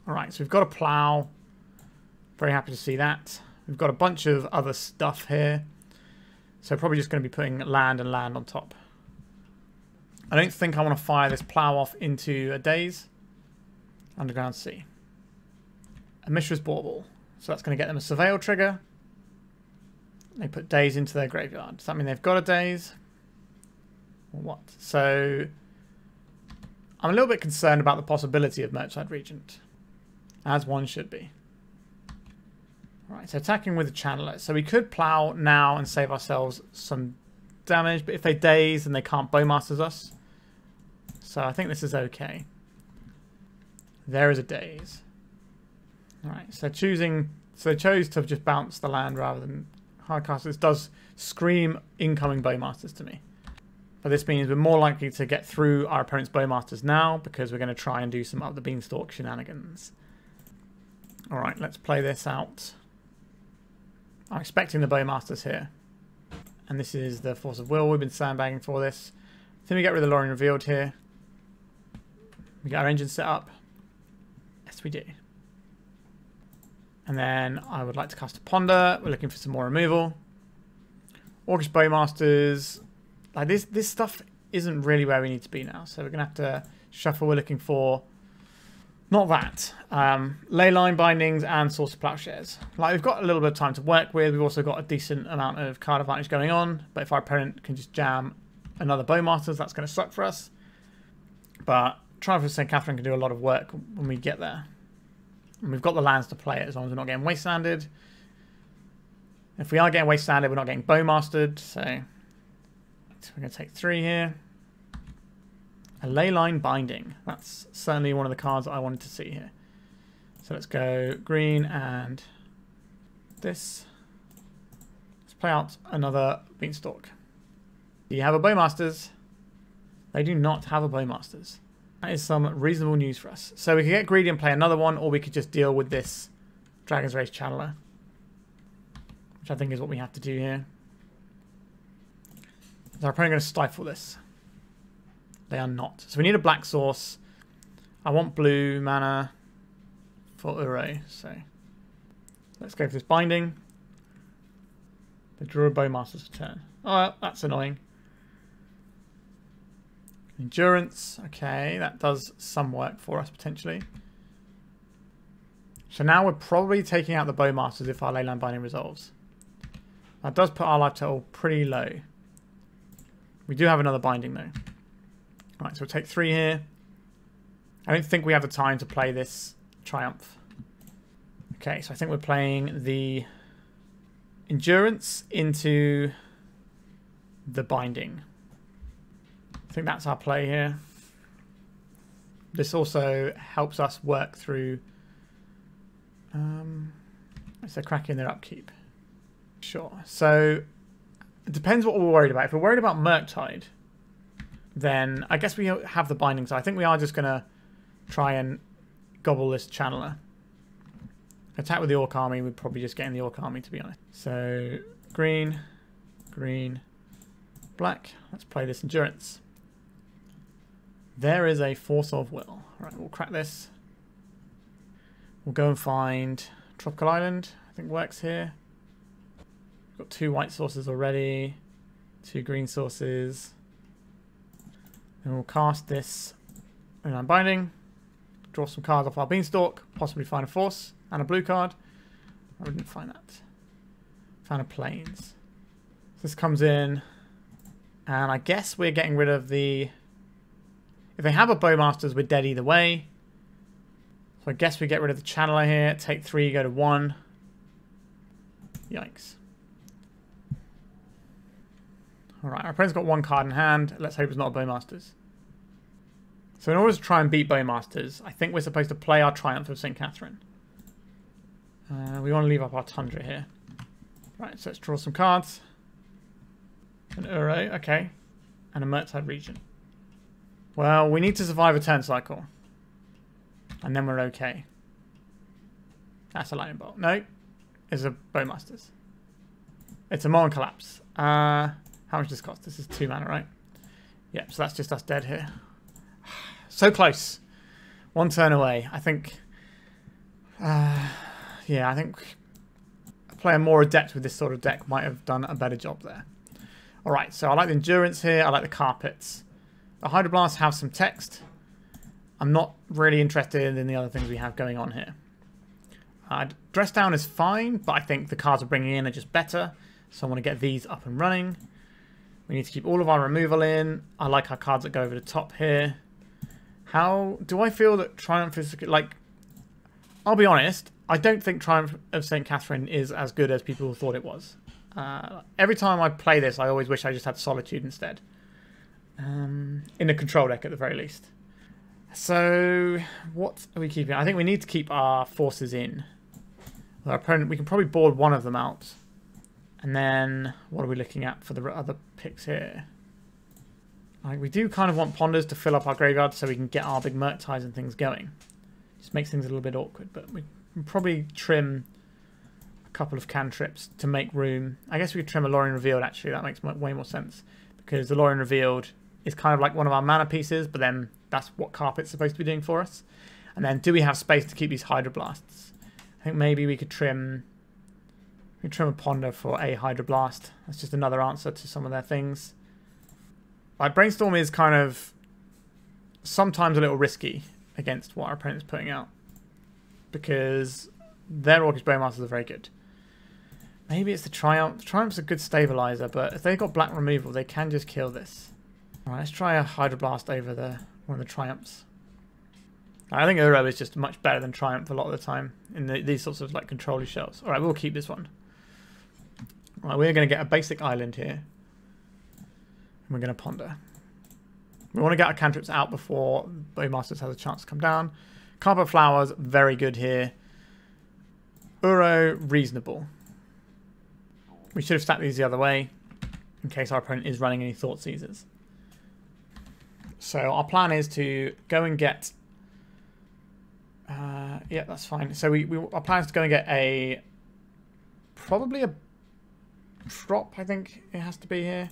Alright, so we've got a Plow. Very happy to see that. We've got a bunch of other stuff here. So probably just going to be putting land and land on top. I don't think I want to fire this Plow off into a Daze. Underground Sea. A Mishra's Bauble. So that's going to get them a Surveil trigger. They put Daze into their graveyard. Does that mean they've got a Daze? Or what? So I'm a little bit concerned about the possibility of Murktide Regent. As one should be. Right, so attacking with the Channeler. So we could Plow now and save ourselves some damage. But if they Daze, then they can't Bowmasters us. So I think this is okay. There is a Daze. Alright, so they chose to just bounce the land rather than hardcast. This does scream incoming Bowmasters to me. But this means we're more likely to get through our opponent's Bowmasters now because we're going to try and do some Up the Beanstalk shenanigans. Alright, let's play this out. I'm expecting the Bowmasters here. And this is the Force of Will. We've been sandbagging for this. I think we get rid of the Lorien Revealed here. We get our engine set up. Yes, we do. And then I would like to cast a Ponder. We're looking for some more removal. Orcish Bowmasters. Like this stuff isn't really where we need to be now. So we're going to have to shuffle. We're looking for not that. Leyline Bindings and Source of Plowshares. Like we've got a little bit of time to work with. We've also got a decent amount of card advantage going on. But if our opponent can just jam another Bowmasters, that's going to suck for us. But Triumph of St. Katherine can do a lot of work when we get there. And we've got the lands to play it as long as we're not getting wastelanded. If we are getting wastelanded, we're not getting bowmastered. So we're going to take 3 here. A Leyline Binding. That's certainly one of the cards that I wanted to see here. So let's go green and this. Let's play out another Beanstalk. Do you have a Bowmasters? They do not have a Bowmasters. That is some reasonable news for us. So we could get greedy and play another one, or we could just deal with this Dragon's Race Channeler, which I think is what we have to do here. So I'm probably going to stifle this. They are not. So we need a black source. I want blue mana for Uro. So let's go for this binding. They draw a Bowmaster's turn. Oh, that's annoying. Endurance. Okay, that does some work for us potentially. So now we're probably taking out the Bowmasters if our Leyline Binding resolves. That does put our life total pretty low. We do have another binding though. Right, so we'll take 3 here. I don't think we have the time to play this Triumph. Okay, so I think we're playing the Endurance into the binding. I think that's our play here. This also helps us work through... so cracking their upkeep. Sure. So it depends what we're worried about. If we're worried about Murktide, then I guess we have the binding. So I think we are just going to try and gobble this Channeler. Attack with the Orc Army. We're probably just getting the Orc Army, to be honest. So green, green, black. Let's play this Endurance. There is a Force of Will. All right, we'll crack this. We'll go and find Tropical Island. I think works here. We've got 2 white sources already. 2 green sources. And we'll cast this Leyline Binding. Draw some cards off our Beanstalk. Possibly find a Force and a blue card. I didn't find that. Found a Plains. So this comes in. And I guess we're getting rid of the... If they have a Bowmasters, we're dead either way. So I guess we get rid of the Channeler here. Take 3, go to 1. Yikes. Alright, our opponent's got 1 card in hand. Let's hope it's not a Bowmasters. So in order to try and beat Bowmasters, I think we're supposed to play our Triumph of St. Katherine. We want to leave up our Tundra here. Right, so let's draw some cards. An Uro, okay. And a Murktide Regent. Well, we need to survive a turn cycle. And then we're okay. That's a lightning bolt. No, it's a Bowmasters. It's a Moron Collapse. How much does this cost? This is 2 mana, right? Yep, so that's just us dead here. So close. 1 turn away. I think... yeah, I think a player more adept with this sort of deck might have done a better job there. Alright, so I like the Endurance here. I like the Carpets. The Hydroblast have some text. I'm not really interested in the other things we have going on here. Dress Down is fine, but I think the cards we're bringing in are just better. So I want to get these up and running. We need to keep all of our removal in. I like our cards that go over the top here. How do I feel that Triumph is... Like, I'll be honest, I don't think Triumph of St. Katherine is as good as people thought it was. Every time I play this, I always wish I just had Solitude instead. In a control deck at the very least. So, what are we keeping? I think we need to keep our forces in. Our opponent, we can probably board one of them out. And then, what are we looking at for the other picks here? Like, we do kind of want Ponders to fill up our graveyard so we can get our big Murktides and things going. Just makes things a little bit awkward, but we can probably trim a couple of cantrips to make room. I guess we could trim a Lorien Revealed, actually. That makes way more sense. Because the Lorien Revealed is kind of like one of our mana pieces, but then that's what Carpet's supposed to be doing for us. And then, do we have space to keep these Hydroblasts? I think maybe we could trim a Ponder for a Hydroblast. That's just another answer to some of their things. Like, Brainstorm is kind of sometimes a little risky against what our opponent's putting out. Because their Orcish Bowmasters are very good. Maybe it's the Triumph. Triumph's a good stabilizer, but if they've got black removal, they can just kill this. Alright, let's try a Hydroblast over one of the Triumphs. I think Uro is just much better than Triumph a lot of the time in these sorts of like controller shells. Alright, we'll keep this one. Alright, we're going to get a basic island here. And we're going to ponder. We want to get our cantrips out before Bowmasters has a chance to come down. Carpet Flowers, very good here. Uro, reasonable. We should have stacked these the other way in case our opponent is running any Thought Seizers. So our plan is to go and get... yeah, that's fine. So our plan is to go and get probably a Trop, I think it has to be here.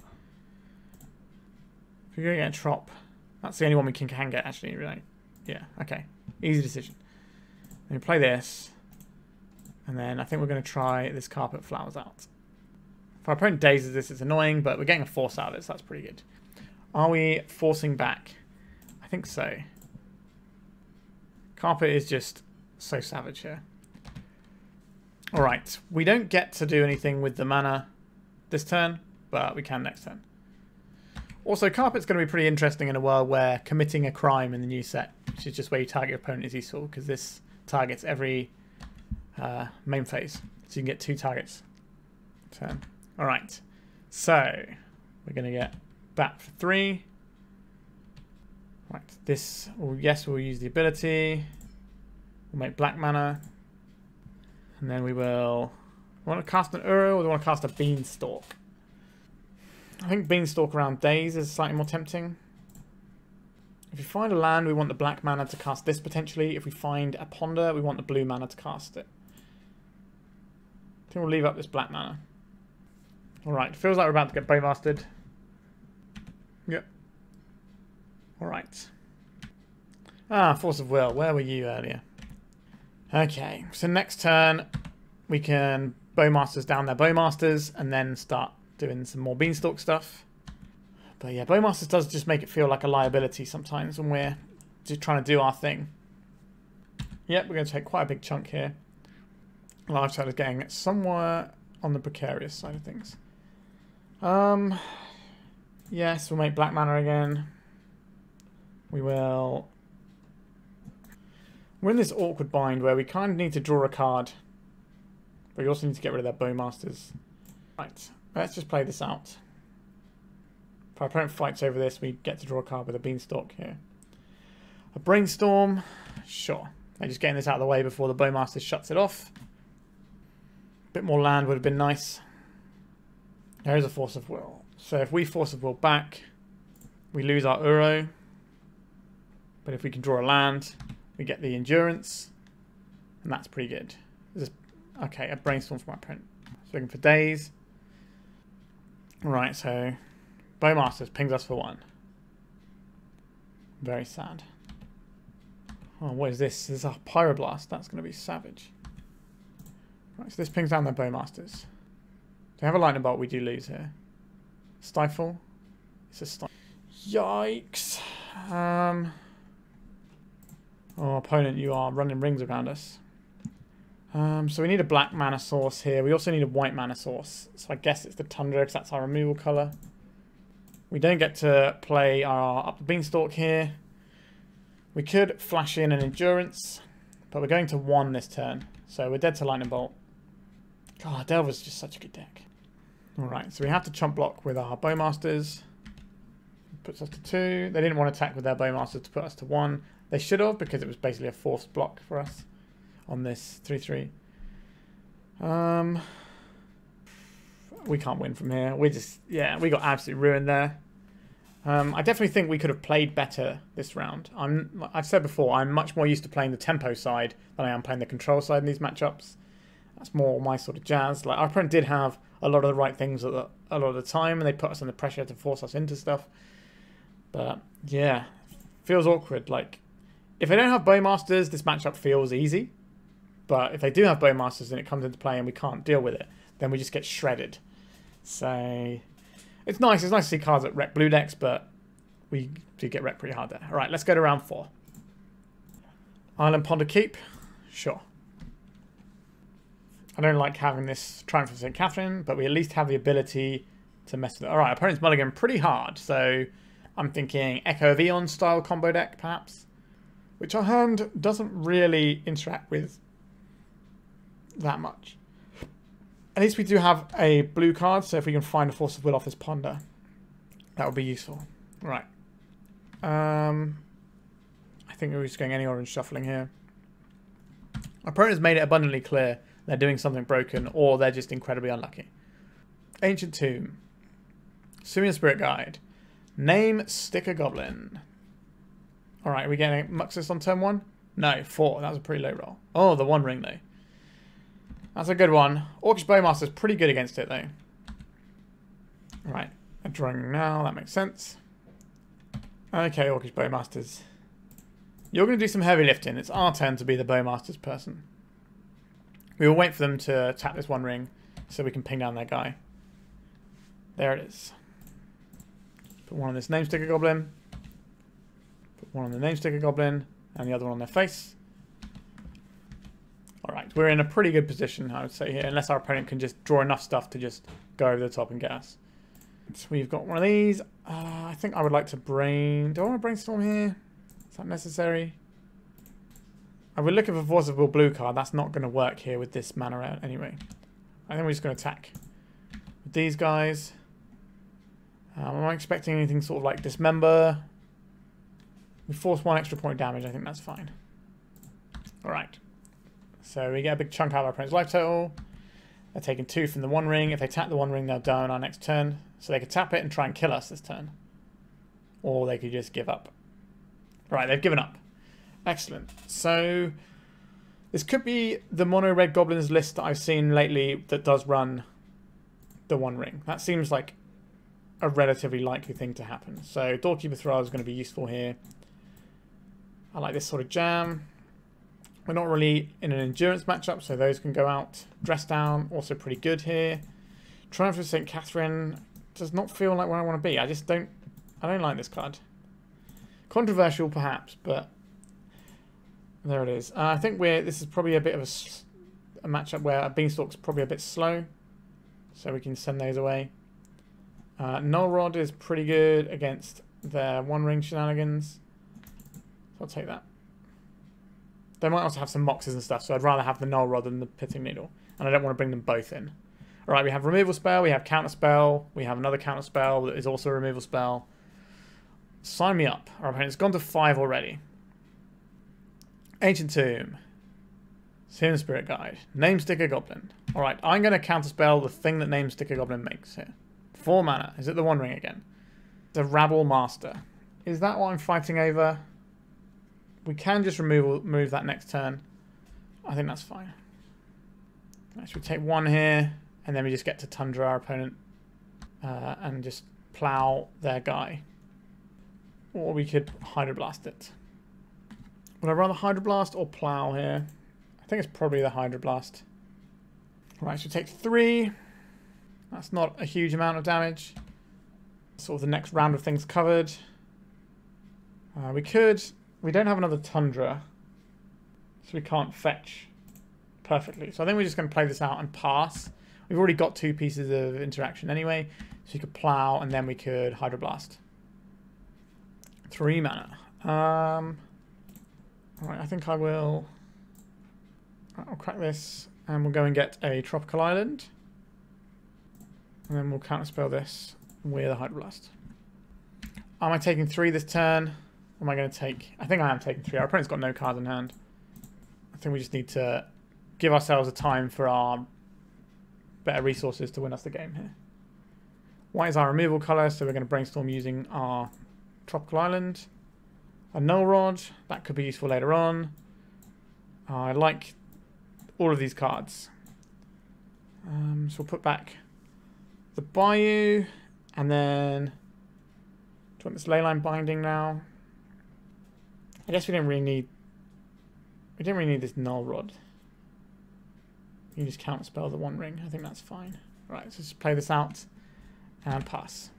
If we're going to get a Trop, that's the only one we can get, actually, right? Yeah, okay. Easy decision. Then we play this, and then I think we're going to try this Carpet Flowers out. If our opponent dazes this, it's annoying, but we're getting a force out of it, so that's pretty good. Are we forcing back? I think so. Carpet is just so savage here. Alright, we don't get to do anything with the mana this turn, but we can next turn. Also, Carpet's going to be pretty interesting in a world where committing a crime in the new set, which is just where you target your opponent, is useful, because this targets every main phase. So you can get 2 targets per turn. Alright, so we're going to get Bat for 3. Right, this, well, yes, we'll use the ability. We'll make black mana. And then we will... want to cast an Uro or do we want to cast a Beanstalk? I think Beanstalk around Daze is slightly more tempting. If we find a land, we want the black mana to cast this potentially. If we find a Ponder, we want the blue mana to cast it. I think we'll leave up this black mana. Alright, feels like we're about to get Bowmastered. Yep. Alright. Ah, Force of Will. Where were you earlier? Okay, so next turn we can Bowmasters down their Bowmasters and then start doing some more Beanstalk stuff. But yeah, Bowmasters does just make it feel like a liability sometimes when we're just trying to do our thing. Yep, we're going to take quite a big chunk here. Large side is getting somewhere on the precarious side of things. Yes, we'll make black mana again. We will... We're in this awkward bind where we kind of need to draw a card. But we also need to get rid of their Bowmasters. Right, let's just play this out. If our opponent fights over this, we get to draw a card with a Beanstalk here. A Brainstorm, sure. They're just getting this out of the way before the Bowmaster shuts it off. A bit more land would have been nice. There is a Force of Will. So if we Force of Will back, we lose our Uro. But if we can draw a land, we get the Endurance. And that's pretty good. Okay, a Brainstorm for my opponent. So looking for Daze. Right, so Bowmasters pings us for 1. Very sad. Oh, what is this? This is a Pyroblast. That's going to be savage. Right, so this pings down their Bowmasters. They have a Lightning Bolt, we do lose here. Stifle. It's a stifle. Yikes. Oh, opponent, you are running rings around us. So we need a black mana source here. We also need a white mana source. So I guess it's the Tundra because that's our removal colour. We don't get to play our Up the Beanstalk here. We could flash in an Endurance, but we're going to 1 this turn. So we're dead to Lightning Bolt. God, Delver's just such a good deck. Alright, so we have to chump block with our Bowmasters. Puts us to 2. They didn't want to attack with their Bowmasters to put us to 1. They should have, because it was basically a forced block for us on this 3-3. We can't win from here. We just, yeah, we got absolutely ruined there. I definitely think we could have played better this round. I've said before, I'm much more used to playing the tempo side than I am playing the control side in these matchups. That's more my sort of jazz. Like, our opponent did have a lot of the right things a lot of the time, and they put us under pressure to force us into stuff. But yeah, feels awkward. Like, if they don't have Bowmasters, this matchup feels easy. But if they do have Bowmasters and it comes into play and we can't deal with it, then we just get shredded. So it's nice. It's nice to see cards that wreck blue decks, but we do get wrecked pretty hard there. All right, let's go to round 4. Island Ponder Keep. Sure. I don't like having this Triumph of St. Katherine, but we at least have the ability to mess with it. All right, opponent's mulligan pretty hard. So I'm thinking Echo of Eon style combo deck, perhaps. which our hand doesn't really interact with that much. At least we do have a blue card, so if we can find a Force of Will off this Ponder, that would be useful. Right. I think we're just going any orange shuffling here. Our opponent has made it abundantly clear they're doing something broken, or they're just incredibly unlucky. Ancient Tomb. Summoning Spirit Guide. Name Sticker Goblin. Alright, are we getting Muxus on turn 1? No, 4. That was a pretty low roll. Oh, the One Ring though. That's a good one. Orcish Bowmasters pretty good against it though. Right, I'm drawing now, that makes sense. Okay, Orcish Bowmasters. You're going to do some heavy lifting. It's our turn to be the Bowmasters person. We will wait for them to tap this One Ring so we can ping down their guy. There it is. Put one on this Name Sticker Goblin. Put one on the Name Sticker Goblin. And the other one on their face. Alright, we're in a pretty good position, I would say here. Unless our opponent can just draw enough stuff to just go over the top and get us. So we've got one of these. I think I would like to do I want to Brainstorm here? Is that necessary? We're looking for Force of Will blue card. That's not going to work here with this mana out anyway. I think we're just going to attack with these guys. Am I expecting anything sort of like Dismember? We force 1 extra point damage. I think that's fine. Alright. So we get a big chunk out of our opponent's life total. They're taking 2 from the One Ring. If they tap the One Ring, they'll die on our next turn. So they could tap it and try and kill us this turn. Or they could just give up. Right, they've given up. Excellent. So this could be the mono red goblins list that I've seen lately that does run the One Ring. That seems like a relatively likely thing to happen. So Doorkeeper Thrull is going to be useful here. I like this sort of jam. We're not really in an endurance matchup, so those can go out. Dress Down, also pretty good here. Triumph of St. Katherine does not feel like where I want to be. I don't like this card. Controversial perhaps, but there it is. I think this is probably a bit of a matchup where a Beanstalk's probably a bit slow, so we can send those away. Null Rod is pretty good against their One Ring shenanigans, so I'll take that. They might also have some Moxes and stuff, so I'd rather have the Null Rod than the Pithing Needle, and I don't want to bring them both in. Alright, we have Removal Spell, we have Counter Spell, we have another Counter Spell that is also a Removal Spell. Sign me up. Our opponent's gone to 5 already. Ancient Tomb. Summoning Spirit Guide. Name Sticker Goblin. Alright, I'm going to counterspell the thing that Name Sticker Goblin makes here. 4 mana. Is it the One Ring again? It's a Rabble Master. Is that what I'm fighting over? We can just move that next turn. I think that's fine. Actually, we take 1 here, and then we just get to Tundra our opponent and just plow their guy. Or we could Hydroblast it. Would I rather Hydroblast or plow here? I think it's probably the Hydroblast. Right, so we take 3. That's not a huge amount of damage. Sort of the next round of things covered. We don't have another Tundra, so we can't fetch perfectly. So I think we're just going to play this out and pass. We've already got 2 pieces of interaction anyway, so you could plow and then we could Hydroblast. 3 mana. Alright, I think I'll crack this and we'll go and get a Tropical Island. And then we'll counterspell this with a Hydroblast. Am I taking 3 this turn? Or am I going to take... I think I am taking 3. Our opponent's got no cards in hand. I think we just need to give ourselves a time for our better resources to win us the game here. White is our removal colour, so we're going to Brainstorm using our Tropical Island. A Null Rod, that could be useful later on. I like all of these cards. So we'll put back the Bayou, and then... Do you want this Leyline Binding now? I guess we didn't really need this Null Rod. You can just counterspell the One Ring. I think that's fine. Right, so just play this out and pass.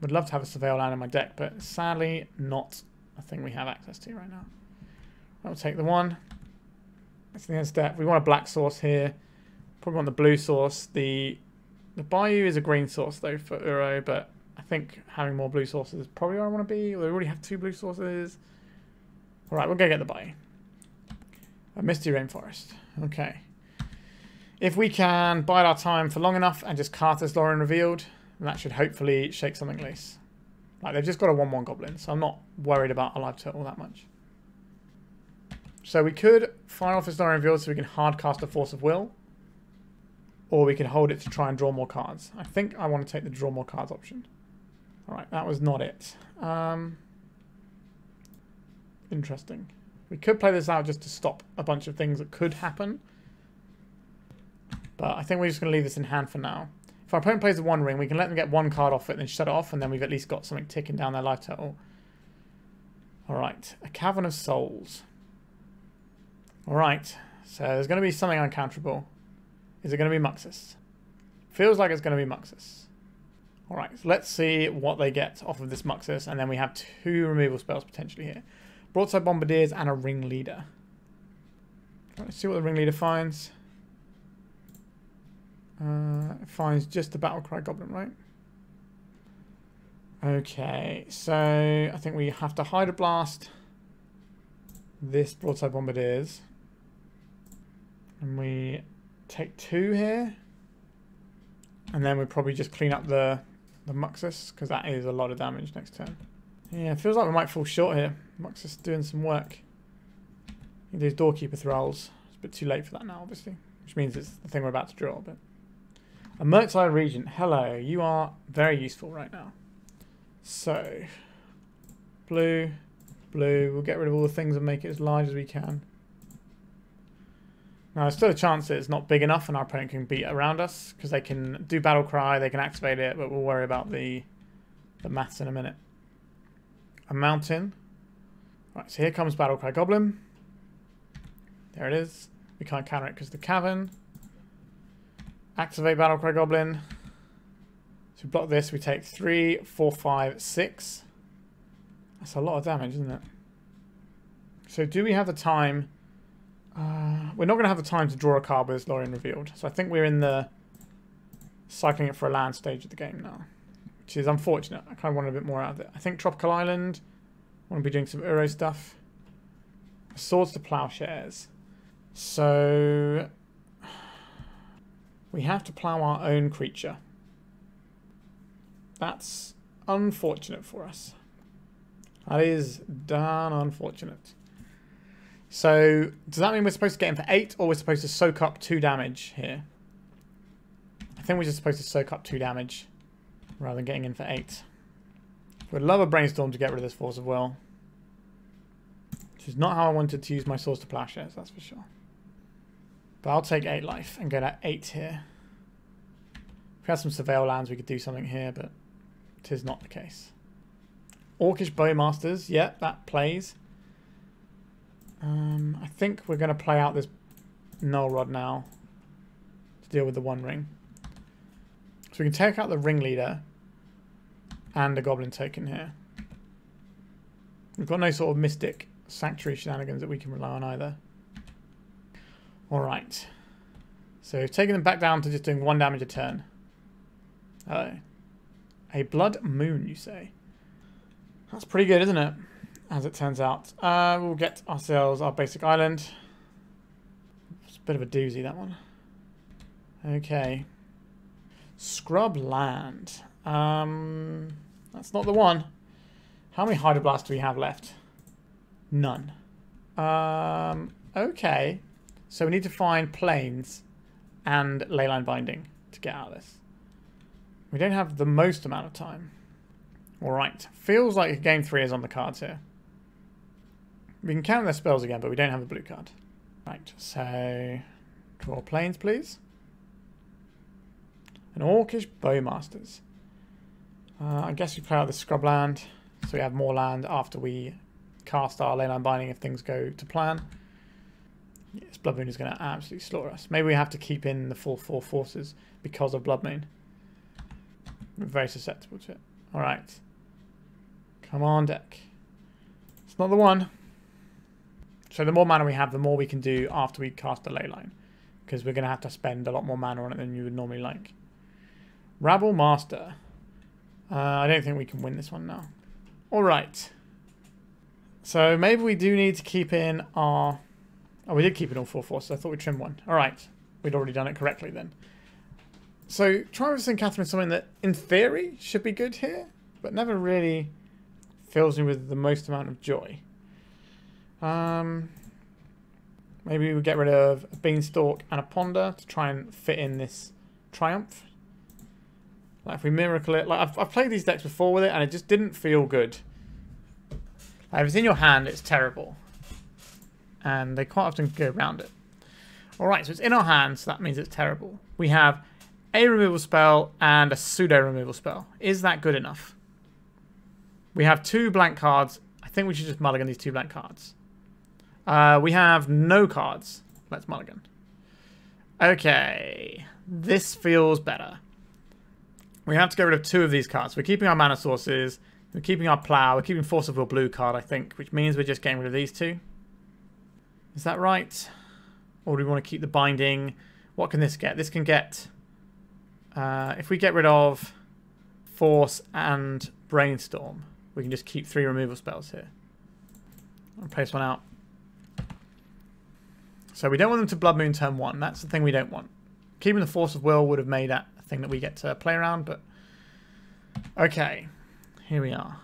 Would love to have a Surveil land in my deck, but sadly not a thing we have access to right now. I'll take the 1. That's the next step. We want a black source here. Probably want the blue source. The Bayou is a green source though for Uro, but I think having more blue sources is probably where I want to be. We already have 2 blue sources. Alright, we'll go get the Bayou. A Misty Rainforest. Okay. If we can bide our time for long enough and just cast this Lorien Revealed, that should hopefully shake something loose. Like, they've just got a 1/1 goblin, so I'm not worried about a live turtle that much. So we could fire off this Lorien Revealed so we can hard cast a Force of Will. Or we can hold it to try and draw more cards. I think I want to take the draw more cards option. Alright, that was not it. Interesting. We could play this out just to stop a bunch of things that could happen. But I think we're just going to leave this in hand for now. If our opponent plays the One Ring, we can let them get one card off it, then shut it off, and then we've at least got something ticking down their life total. Alright, a Cavern of Souls. Alright, so there's going to be something uncounterable. Is it going to be Muxus? Feels like it's going to be Muxus. Alright, so let's see what they get off of this Muxus, and then we have 2 removal spells potentially here. Broadside Bombardiers and a Ringleader. Let's see what the Ringleader finds. It finds just the Battlecry Goblin, right? Okay, so I think we have to Hydroblast this Broadside Bombardiers. And we take 2 here. And then we probably just clean up the Muxus, because that is a lot of damage next turn. Yeah, it feels like we might fall short here. Muxus doing some work. These Doorkeeper Thrulls. It's a bit too late for that now, obviously. Which means it's the thing we're about to draw. But a Murktide Regent. Hello, you are very useful right now. So, blue, blue. We'll get rid of all the things and make it as large as we can. Now, there's still a chance that it's not big enough and our opponent can beat around us, because they can do Battle Cry, they can activate it, but we'll worry about the maths in a minute. A mountain. Right, so here comes Battle Cry Goblin. There it is. We can't counter it because of the cavern. Activate Battle Cry Goblin. So we block this, we take 3, 4, 5, 6. That's a lot of damage, isn't it? So do we have the time? We're not going to have the time to draw a card with this Lorien Revealed. So I think we're in the cycling it for a land stage of the game now. Which is unfortunate. I kind of want a bit more out of it. I think Tropical Island. Want to be doing some Uro stuff. Swords to Plowshares. So we have to plow our own creature. That's unfortunate for us. That is darn unfortunate. So does that mean we're supposed to get in for 8, or we're supposed to soak up 2 damage here? I think we're just supposed to soak up 2 damage rather than getting in for 8. Would love a Brainstorm to get rid of this Force of Will. Which is not how I wanted to use my Swords to Plowshares, that's for sure. But I'll take 8 life and go to 8 here. If we had some Surveil lands, we could do something here, but it is not the case. Orcish Bowmasters, yeah, that plays. I think we're going to play out this Null Rod now to deal with the One Ring. So we can take out the Ringleader and a Goblin token here. We've got no sort of Mystic Sanctuary shenanigans that we can rely on either. Alright. So we've taken them back down to just doing 1 damage a turn. Oh. A Blood Moon, you say? That's pretty good, isn't it? As it turns out. We'll get ourselves our basic island. It's a bit of a doozy, that one. Okay. Scrubland. That's not the one. How many Hydroblast do we have left? None. Okay. So we need to find Plains and Leyline Binding to get out of this. We don't have the most amount of time. Alright. Feels like game 3 is on the cards here. We can count their spells again, but we don't have a blue card. Right, so draw Plains, please. An Orcish Bowmasters. I guess we play out the Scrubland, so we have more land after we cast our Leyline Binding if things go to plan. Yes, Blood Moon is going to absolutely slaughter us. Maybe we have to keep in the full 4 forces because of Blood Moon. We're very susceptible to it. Alright. Come on, deck. It's not the one. So the more mana we have, the more we can do after we cast the Leyline. Because we're going to have to spend a lot more mana on it than you would normally like. Rabble Master. I don't think we can win this one now. Alright. So maybe we do need to keep in our... Oh, we did keep in all 4 forces. I thought we trimmed one. All right. We'd already done it correctly then. So Triumphs and Katherine is something that, in theory, should be good here, but never really fills me with the most amount of joy. Maybe we get rid of a Beanstalk and a Ponder to try and fit in this Triumph. Like if we miracle it, like I've played these decks before with it and it just didn't feel good. Like if it's in your hand, it's terrible. And they quite often go around it. Alright, so it's in our hand, so that means it's terrible. We have a removal spell and a pseudo removal spell. Is that good enough? We have 2 blank cards. I think we should just mulligan these 2 blank cards. We have no cards. Let's mulligan. Okay. This feels better. We have to get rid of 2 of these cards. We're keeping our mana sources. We're keeping our plow. We're keeping Force of Will blue card, I think, which means we're just getting rid of these 2. Is that right? Or do we want to keep the binding? What can this get? This can get... if we get rid of Force and Brainstorm, we can just keep 3 removal spells here. I'll place one out. So we don't want them to Blood Moon turn 1. That's the thing we don't want. Keeping the Force of Will would have made that a thing that we get to play around, but... Okay. Here we are.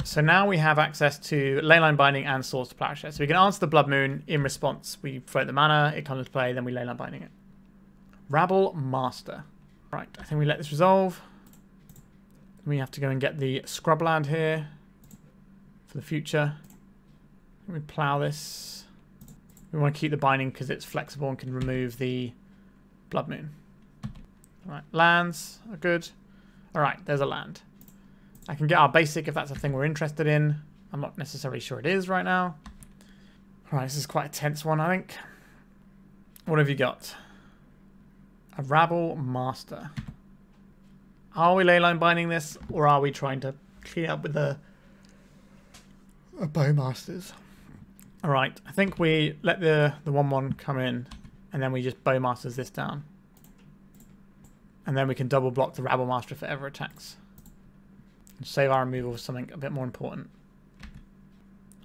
So now we have access to Leyline Binding and Swords to Plowshares. So we can answer the Blood Moon in response. We float the mana, it comes to play, then we Leyline Binding it. Rabble Master. Right, I think we let this resolve. We have to go and get the Scrubland here for the future. We plow this. We want to keep the binding because it's flexible and can remove the Blood Moon. Alright, lands are good. Alright, there's a land. I can get our basic if that's a thing we're interested in. I'm not necessarily sure it is right now. Alright, this is quite a tense one, I think. What have you got? A Rabble Master. Are we Leyline Binding this, or are we trying to clean up with the Bowmasters? Alright, I think we let the 1/1 come in, and then we just Bowmasters this down. And then we can double block the Rabble Master if it ever attacks. And save our removal for something a bit more important.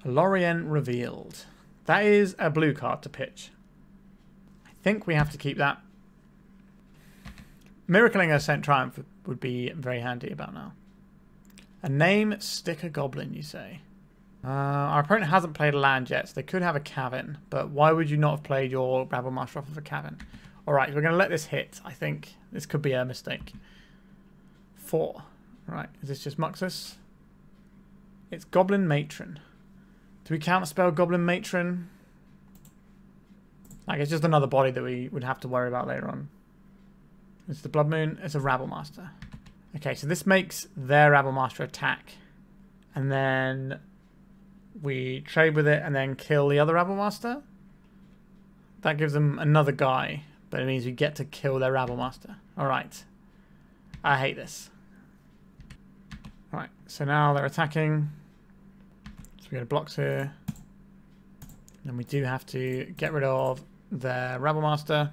Lorien Revealed. That is a blue card to pitch. I think we have to keep that. Miracling Ascent Triumph would be very handy about now. A name sticker goblin, you say? Our opponent hasn't played a land yet, so they could have a Cavern. But why would you not have played your Rabble Master off of a Cavern? Alright, we're going to let this hit, I think. This could be a mistake. 4. Right, is this just Muxus? It's Goblin Matron. Do we counterspell Goblin Matron? Like, it's just another body that we would have to worry about later on. It's the Blood Moon. It's a Rabble Master. Okay, so this makes their Rabble Master attack. And then we trade with it and then kill the other Rabble Master. That gives them another guy, but it means we get to kill their Rabble Master. Alright. I hate this. Alright, so now they're attacking. So we go to blocks here. And we do have to get rid of their Rabble Master.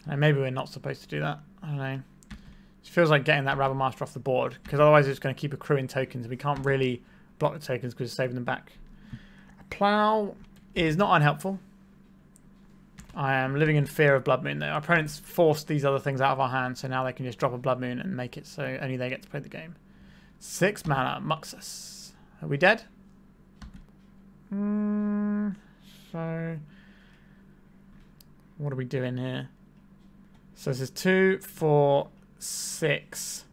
And maybe we're not supposed to do that. I don't know. It feels like getting that Rabble Master off the board, because otherwise it's going to keep accruing tokens. And we can't really block the tokens because we're saving them back. A Plow is not unhelpful. I am living in fear of Blood Moon though. Our opponents forced these other things out of our hand, so now they can just drop a Blood Moon and make it so only they get to play the game. 6 mana, Muxus. Are we dead? So what are we doing here? So this is 2, 4, 6,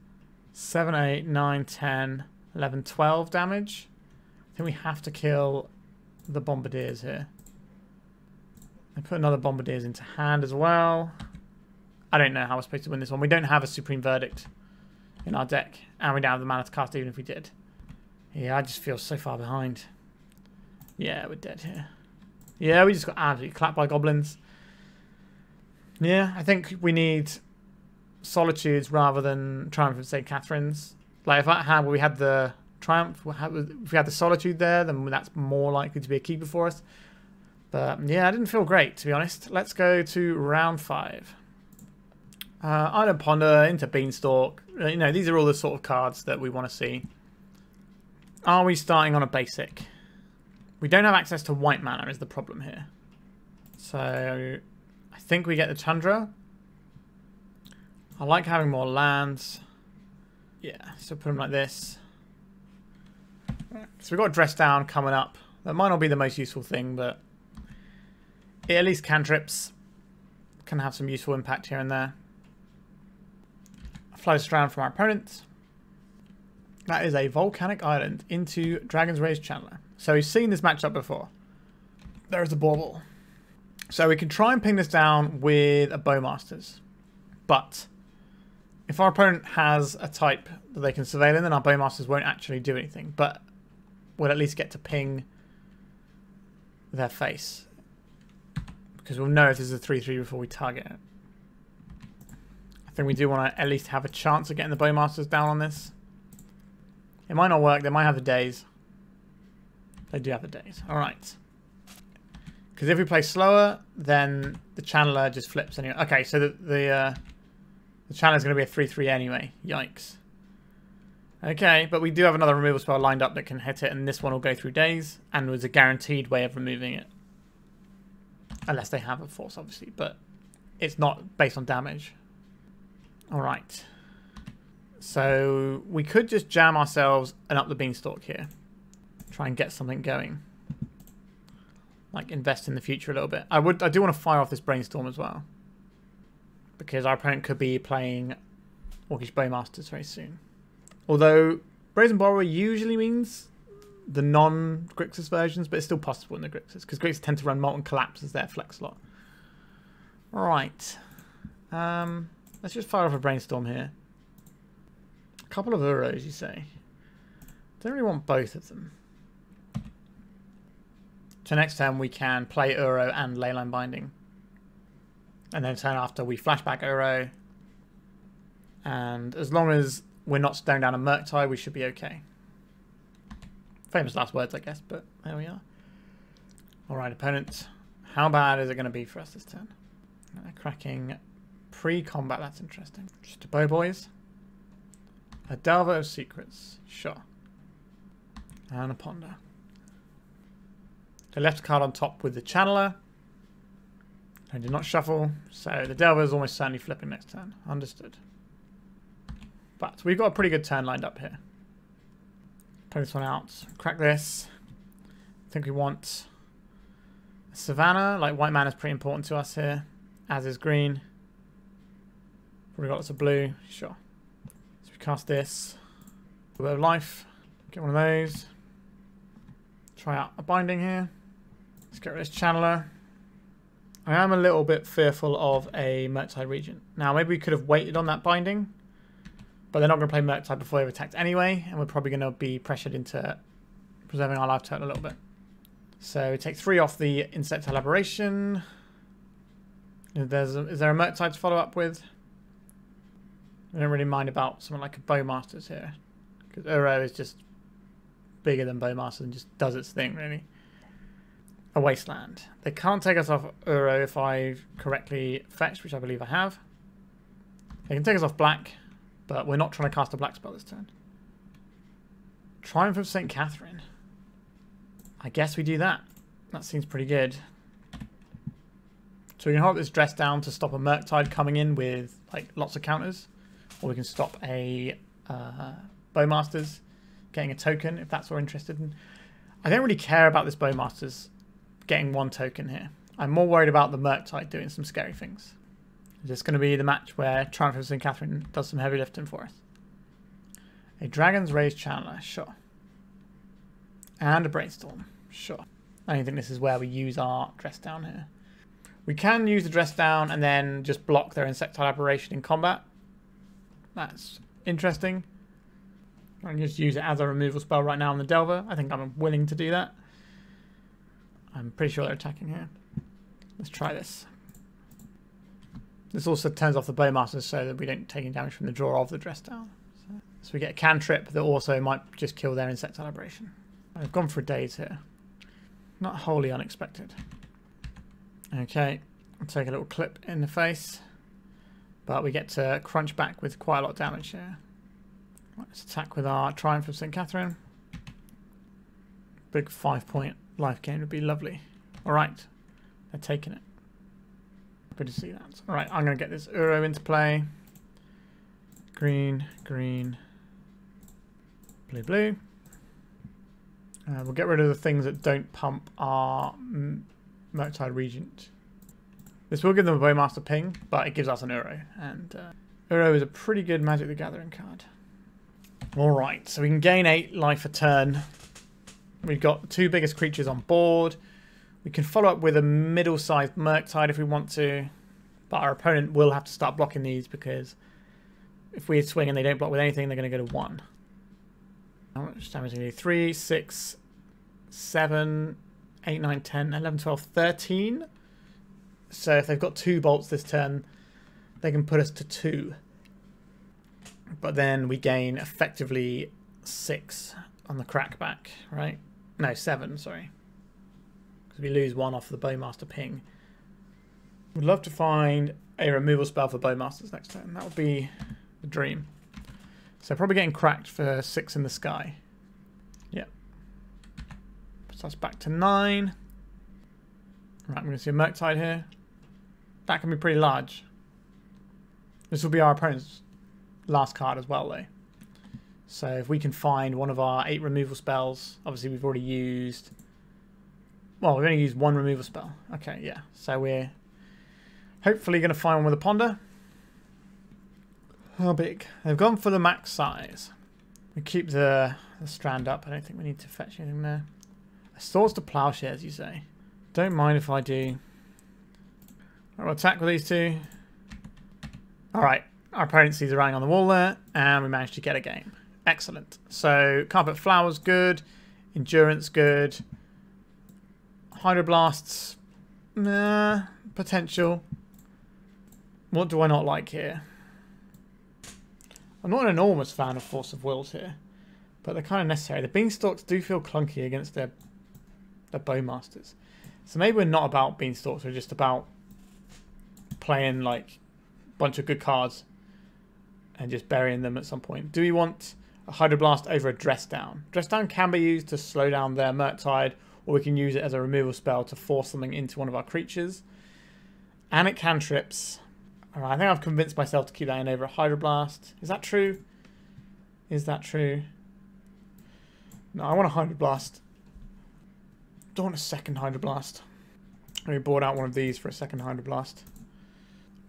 7, 8, 9, 10, 11, 12 damage. I think we have to kill the Bombardiers here. I put another Bombardiers into hand as well. I don't know how we're supposed to win this one. We don't have a Supreme Verdict in our deck. And we don't have the mana to cast even if we did. Yeah, I just feel so far behind. Yeah, we're dead here. Yeah, we just got absolutely clapped by goblins. Yeah, I think we need Solitudes rather than Triumph and say Katherine's. Like if that hand where we had the Triumph, if we had the Solitude there, then that's more likely to be a keeper for us. But yeah, I didn't feel great, to be honest. Let's go to round 5. Island Ponder into Beanstalk. You know, these are all the sort of cards that we want to see. Are we starting on a basic? We don't have access to white mana is the problem here. So I think we get the Tundra. I like having more lands. Yeah, so put them like this. Right. So we've got Dress Down coming up. That might not be the most useful thing, but it at least cantrips can have some useful impact here and there. A Flooded Strand from our opponent. That is a Volcanic Island into Dragon's Rage Channeler. So we've seen this matchup before. There is a Bauble. So we can try and ping this down with a Bowmasters. But if our opponent has a type that they can surveil in, then our Bowmasters won't actually do anything. But we'll at least get to ping their face. Because we'll know if this is a 3-3 before we target it. I think we do want to at least have a chance of getting the Bowmasters down on this. It might not work. They might have the days. They do have the days. Alright. Because if we play slower, then the Channeler just flips anyway. Okay, so the Channeler is going to be a 3-3 anyway. Yikes. Okay, but we do have another removal spell lined up that can hit it, and this one will go through days, and was a guaranteed way of removing it. Unless they have a force, obviously, but it's not based on damage. Alright. So we could just jam ourselves an Up the Beanstalk here. Try and get something going. Like invest in the future a little bit. I do want to fire off this Brainstorm as well. Because our opponent could be playing Orcish Bowmasters very soon. Although Brazen Borrower usually means the non-Grixis versions, but it's still possible in the Grixis. Because Grixis tend to run Molten Collapse as their flex slot. Alright. Let's just fire off a Brainstorm here. A couple of Uros, you say. Don't really want both of them. So next turn we can play Uro and Leyline Binding. And then turn after we flashback Uro. And as long as we're not staring down a Murktide, we should be okay. Famous last words, I guess, but there we are. Alright, opponent. How bad is it going to be for us this turn? Cracking pre-combat, that's interesting. Just a bow, boys. A Delver of Secrets, sure. And a Ponder. So left card on top with the Channeler. I did not shuffle, so the Delver is almost certainly flipping next turn. Understood. But we've got a pretty good turn lined up here. Play this one out. Crack this. I think we want a Savannah. Like white mana is pretty important to us here, as is green. We've got lots of blue, sure. So we cast this. A bit of life. Get one of those. Try out a binding here. Let's get rid of this Channeler. I am a little bit fearful of a Murktide Regent. Now, maybe we could have waited on that binding, but they're not going to play Murktide before they've attacked anyway, and we're probably going to be pressured into preserving our life total a little bit. So we take 3 off the Insect Elaboration. Is there a Murktide to follow up with? I don't really mind about someone like a Bowmasters here, because Uro is just bigger than Bowmasters and just does its thing, really. A Wasteland. They can't take us off Uro if I've correctly fetched, which I believe I have. They can take us off black, but we're not trying to cast a black spell this turn. Triumph of St. Katherine. I guess we do that. That seems pretty good. So we can hold this Dress Down to stop a Murktide coming in with like lots of counters. Or we can stop a Bowmasters getting a token if that's what we're interested in. I don't really care about this Bowmasters getting 1 token here. I'm more worried about the Murktide doing some scary things. Is this going to be the match where Triumph of St. Katherine does some heavy lifting for us? A Dragon's Rage Channeler, sure. And a Brainstorm, sure. I don't think this is where we use our Dress Down here. We can use the Dress Down and then just block their Insectile Aberration in combat. That's interesting. I can just use it as a removal spell right now on the Delver. I think I'm willing to do that. I'm pretty sure they're attacking here. Let's try this. This also turns off the Bowmasters so that we don't take any damage from the draw of the Dress Down. So we get a cantrip that also might just kill their Insectile Aberration. I've gone for days here. Not wholly unexpected. Okay, I'll take a little clip in the face. But we get to crunch back with quite a lot of damage here. Right, let's attack with our Triumph of St. Katherine. Big 5-point life gain would be lovely. Alright. They're taking it. Good to see that. Alright, I'm going to get this Uro into play. Green, green, blue, blue. We'll get rid of the things that don't pump our Murktide Regent. This will give them a Bowmaster ping, but it gives us an Uro. And Uro is a pretty good Magic the Gathering card. Alright, so we can gain 8 life a turn. We've got the 2 biggest creatures on board. We can follow up with a middle-sized Murktide if we want to. But our opponent will have to start blocking these because if we swing and they don't block with anything, they're going to go to 1. How much damage do we do? 3, 6, 7, 8, 9, 10, 11, 12, 13. So if they've got 2 bolts this turn, they can put us to 2. But then we gain effectively 6 on the crackback, right? No, 7, sorry. Because we lose 1 off the Bowmaster ping. We'd love to find a removal spell for Bowmasters next turn. That would be the dream. So probably getting cracked for 6 in the sky. Yeah. Puts us back to 9. Right, I'm going to see a Murktide here. That can be pretty large. This will be our opponent's last card as well, though. So if we can find one of our 8 removal spells, obviously we've already used... Well, we've only used 1 removal spell. Okay, yeah. So we're hopefully going to find one with a Ponder. How big? They've gone for the max size. We keep the strand up. I don't think we need to fetch anything there. Swords to Plowshares, you say? Don't mind if I do. We'll attack with these 2. Alright, our opponent sees a writing on the wall there, and we managed to get a game. Excellent. So, Carpet Flowers, good. Endurance, good. Hydroblasts, nah, potential. What do I not like here? I'm not an enormous fan of Force of Wills here, but they're kind of necessary. The Beanstalks do feel clunky against their Bowmasters. So maybe we're not about Beanstalks, we're just about playing like a bunch of good cards and just burying them at some point. Do we want a Hydroblast over a Dress Down? Dress Down can be used to slow down their Murktide, or we can use it as a removal spell to force something into one of our creatures. And it cantrips. Alright, I think I've convinced myself to keep that in over a Hydroblast. Is that true? Is that true? No, I want a Hydroblast. Don't want a second Hydroblast. We bought out one of these for a second Hydroblast.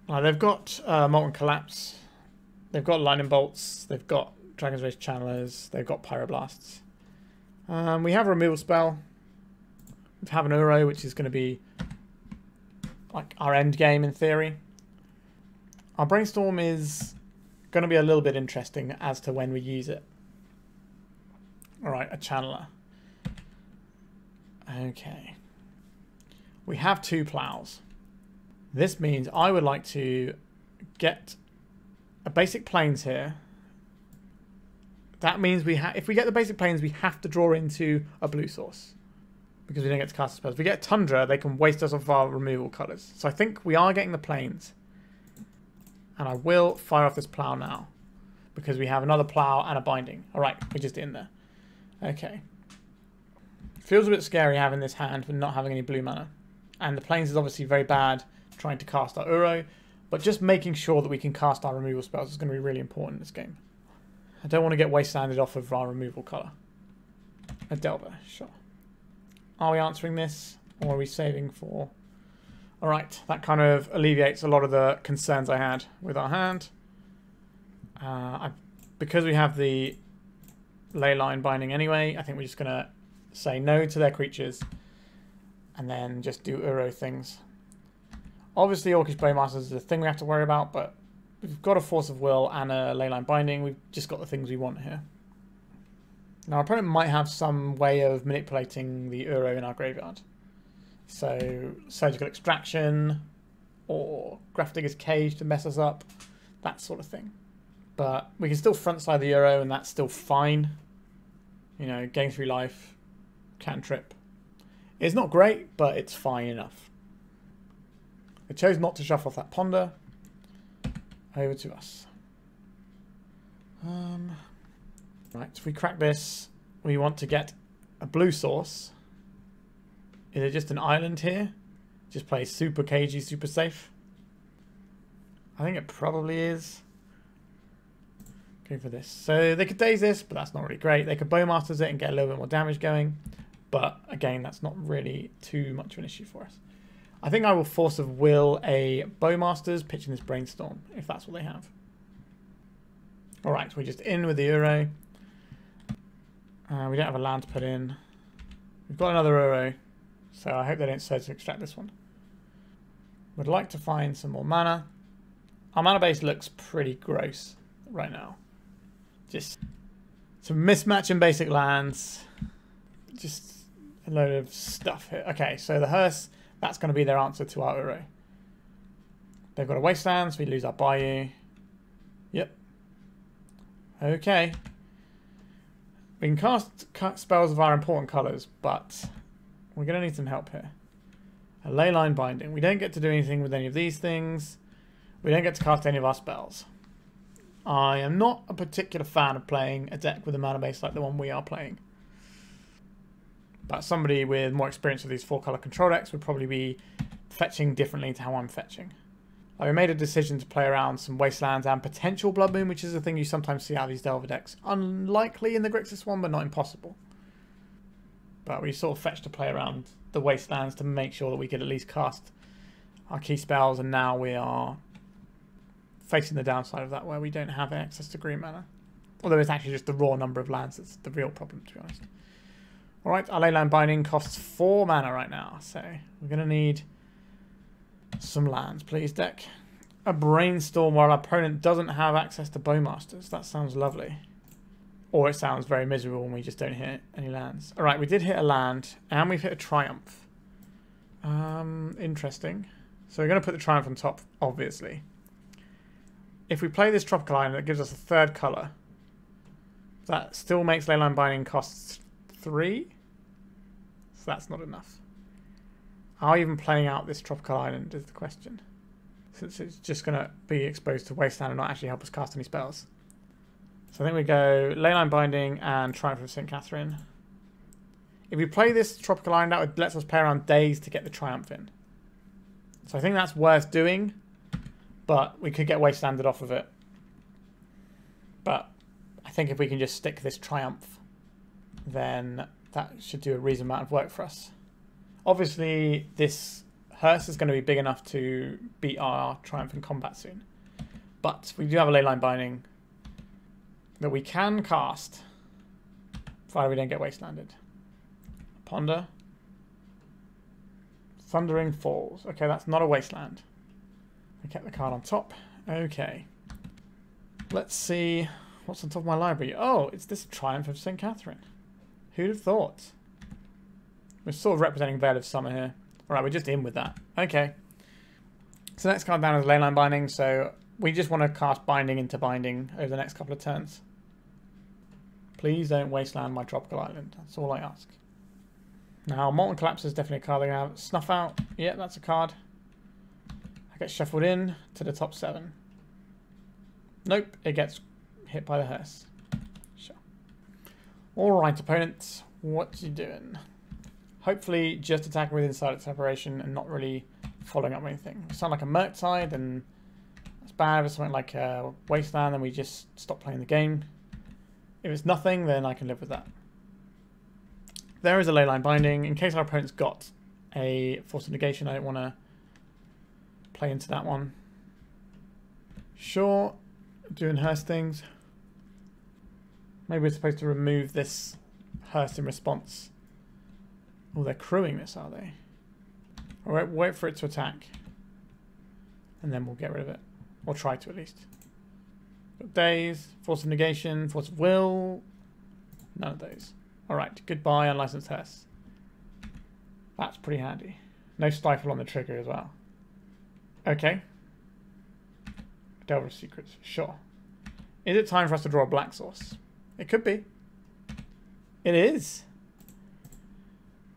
They've got Molten Collapse. They've got Lightning Bolts. They've got Dragon's Rage Channelers. They've got Pyroblasts. We have a removal spell. We have an Uro, which is going to be like our end game in theory. Our Brainstorm is going to be a little bit interesting as to when we use it. Alright, a Channeler. Okay. We have 2 plows. This means I would like to get a basic plains here. That means if we get the basic plains, we have to draw into a blue source. Because we don't get to cast spells. If we get Tundra, they can waste us off our removal colours. So I think we are getting the plains. And I will fire off this plow now. Because we have another plow and a binding. Alright, we're just in there. Okay. Feels a bit scary having this hand but not having any blue mana. And the plains is obviously very bad trying to cast our Uro. But just making sure that we can cast our removal spells is going to be really important in this game. I don't want to get wastelanded off of our removal colour. A Delver, sure. Are we answering this? Or are we saving for... Alright, that kind of alleviates a lot of the concerns I had with our hand. Because we have the Leyline Binding anyway, I think we're just going to say no to their creatures. And then just do Uro things. Obviously, Orcish Bowmasters is the thing we have to worry about, but we've got a Force of Will and a Leyline Binding. We've just got the things we want here. Now, our opponent might have some way of manipulating the Uro in our graveyard. So, Surgical Extraction, or Grafdigger's Cage to mess us up, that sort of thing. But we can still frontside the Uro, and that's still fine. You know, gain 3 life, cantrip. It's not great, but it's fine enough. I chose not to shuffle off that Ponder. Over to us. Right, if we crack this, we want to get a blue source. Is it just an island here? Just play super cagey, super safe? I think it probably is. Go for this. So they could daze this, but that's not really great. They could Bowmasters it and get a little bit more damage going. But again, that's not really too much of an issue for us. I think I will force of will a Bowmasters pitching this Brainstorm, if that's what they have. Alright, so we're just in with the Uro. We don't have a land to put in. We've got another Uro, so I hope they don't surge to extract this one. Would like to find some more mana. Our mana base looks pretty gross right now. Just some mismatch in basic lands. Just a load of stuff here. Okay, so the hearse, that's going to be their answer to our Uro. They've got a wasteland, so we lose our Bayou. Yep. Okay. We can cast spells of our important colours, but we're going to need some help here. A Leyline Binding. We don't get to do anything with any of these things. We don't get to cast any of our spells. I am not a particular fan of playing a deck with a mana base like the one we are playing. But somebody with more experience with these 4-colour control decks would probably be fetching differently to how I'm fetching. I made a decision to play around some Wastelands and potential Blood Moon, which is a thing you sometimes see out of these Delver decks. Unlikely in the Grixis one, but not impossible. But we sort of fetched to play around the Wastelands to make sure that we could at least cast our key spells, and now we are facing the downside of that, where we don't have access to green mana. Although it's actually just the raw number of lands that's the real problem, to be honest. Alright, our Leyline Binding costs 4 mana right now, so we're going to need some lands, please, deck. A Brainstorm while our opponent doesn't have access to Bowmasters. That sounds lovely. Or it sounds very miserable when we just don't hit any lands. Alright, we did hit a land, and we've hit a Triumph. Interesting. So we're going to put the Triumph on top, obviously. If we play this Tropical Island, it gives us a 3rd colour. That still makes Leyline Binding costs 3. So that's not enough. Are we even playing out this Tropical Island is the question. Since it's just going to be exposed to Wasteland and not actually help us cast any spells. So I think we go Leyline Binding and Triumph of St. Katherine. If we play this Tropical Island out, it lets us play around days to get the Triumph in. So I think that's worth doing. But we could get Wastelanded off of it. But I think if we can just stick this Triumph, then that should do a reasonable amount of work for us. Obviously, this hearse is going to be big enough to beat our Triumph in combat soon. But we do have a Leyline Binding that we can cast, provided we don't get Wastelanded. Ponder. Thundering Falls. Okay, that's not a Wasteland. I kept the card on top. Okay. Let's see what's on top of my library. Oh, it's this Triumph of St. Katherine. Who'd have thought? We're sort of representing Veil of Summer here. Alright, we're just in with that. Okay. So next card down is Leyline Binding. So we just want to cast Binding into Binding over the next couple of turns. Please don't wasteland my Tropical Island. That's all I ask. Now, Molten Collapse is definitely a card they're going to have. Snuff Out. Yeah, that's a card. I get shuffled in to the top 7. Nope, it gets hit by the hearse. Sure. Alright, opponent. What you doing? Hopefully just attacking with Insider Separation and not really following up anything. It sounds like a Murktide, and that's bad. If it's something like a Wasteland, then we just stop playing the game. If it's nothing, then I can live with that. There is a Leyline Binding. In case our opponent's got a Force of Negation, I don't want to play into that one. Sure, doing hearse things. Maybe we're supposed to remove this hearse in response. Oh, they're crewing this, are they? Alright, wait for it to attack. And then we'll get rid of it. Or try to, at least. Got Daze, Force of Negation, Force of Will. None of those. Alright, goodbye, Unlicensed Hearse. That's pretty handy. No Stifle on the trigger as well. Okay. Delver of Secrets, sure. Is it time for us to draw a black source? It could be. It is.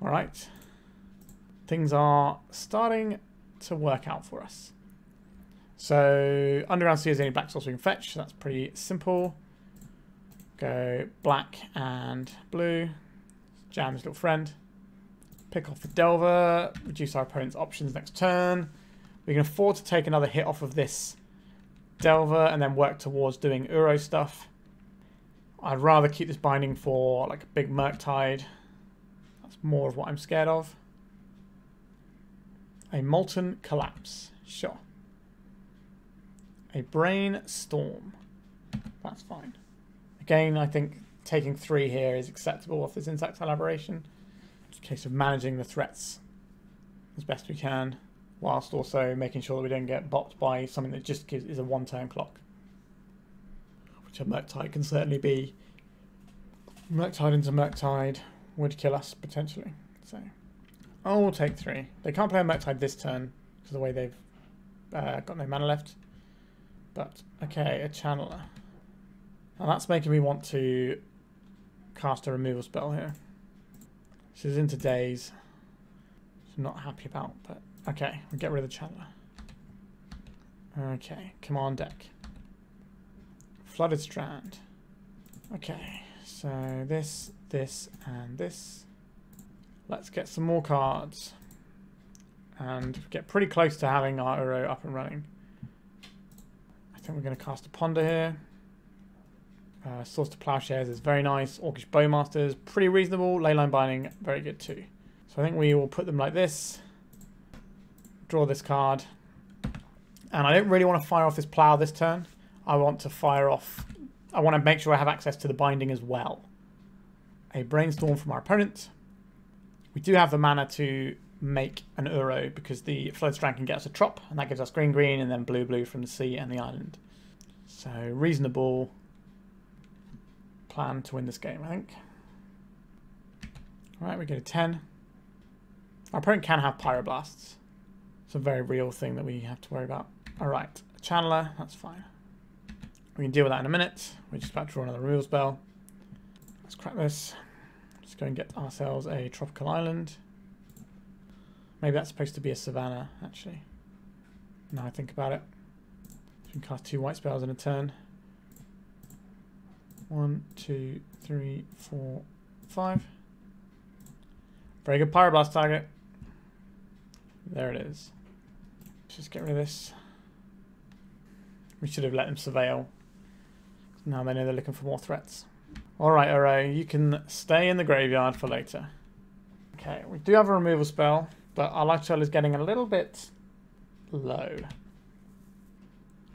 Alright. Things are starting to work out for us. So, Underground Sea is the only black source we can fetch, so that's pretty simple. Go black and blue. Jam his little friend. Pick off the Delver. Reduce our opponent's options next turn. We can afford to take another hit off of this Delver and then work towards doing Uro stuff. I'd rather keep this binding for like a big Murktide. That's more of what I'm scared of. A Molten Collapse. Sure. A Brainstorm. That's fine. Again, I think taking 3 here is acceptable off this Insect Elaboration. It's a case of managing the threats as best we can, whilst also making sure that we don't get bopped by something that just is a 1-turn clock. Which a Murktide can certainly be. Murktide into Murktide would kill us, potentially. So, oh, we'll take 3. They can't play a Murktide this turn, because of the way they've got no mana left. But, okay, a Channeler. And that's making me want to cast a removal spell here. This is into Daze. Which I'm not happy about, but okay, we'll get rid of the Channeler. Okay, command deck. Flooded Strand. Okay, so this, and this. Let's get some more cards. And get pretty close to having our Uro up and running. I think we're going to cast a Ponder here. Source to Plowshares is very nice. Orcish Bowmasters, pretty reasonable. Leyline Binding, very good too. So I think we will put them like this. Draw this card. And I don't really want to fire off this Plow this turn. I want to fire off... I want to make sure I have access to the binding as well. A Brainstorm from our opponent. We do have the mana to make an Uro because the Flooded Strand can get us a Trop, and that gives us green and then blue from the sea and the island. So reasonable plan to win this game, I think. Alright, we go to 10. Our opponent can have Hydroblasts. It's a very real thing that we have to worry about. Alright, a Channeler, that's fine. We can deal with that in a minute. We're just about to draw another removal spell. Let's crack this. Let's go and get ourselves a tropical island. Maybe that's supposed to be a Savannah, actually. Now I think about it. We can cast 2 white spells in a turn. 1, 2, 3, 4, 5. Very good Pyroblast target. There it is. Let's just get rid of this. We should have let them surveil. Now they know they're looking for more threats. Alright, Uro, you can stay in the graveyard for later. Okay, we do have a removal spell, but our life total is getting a little bit low.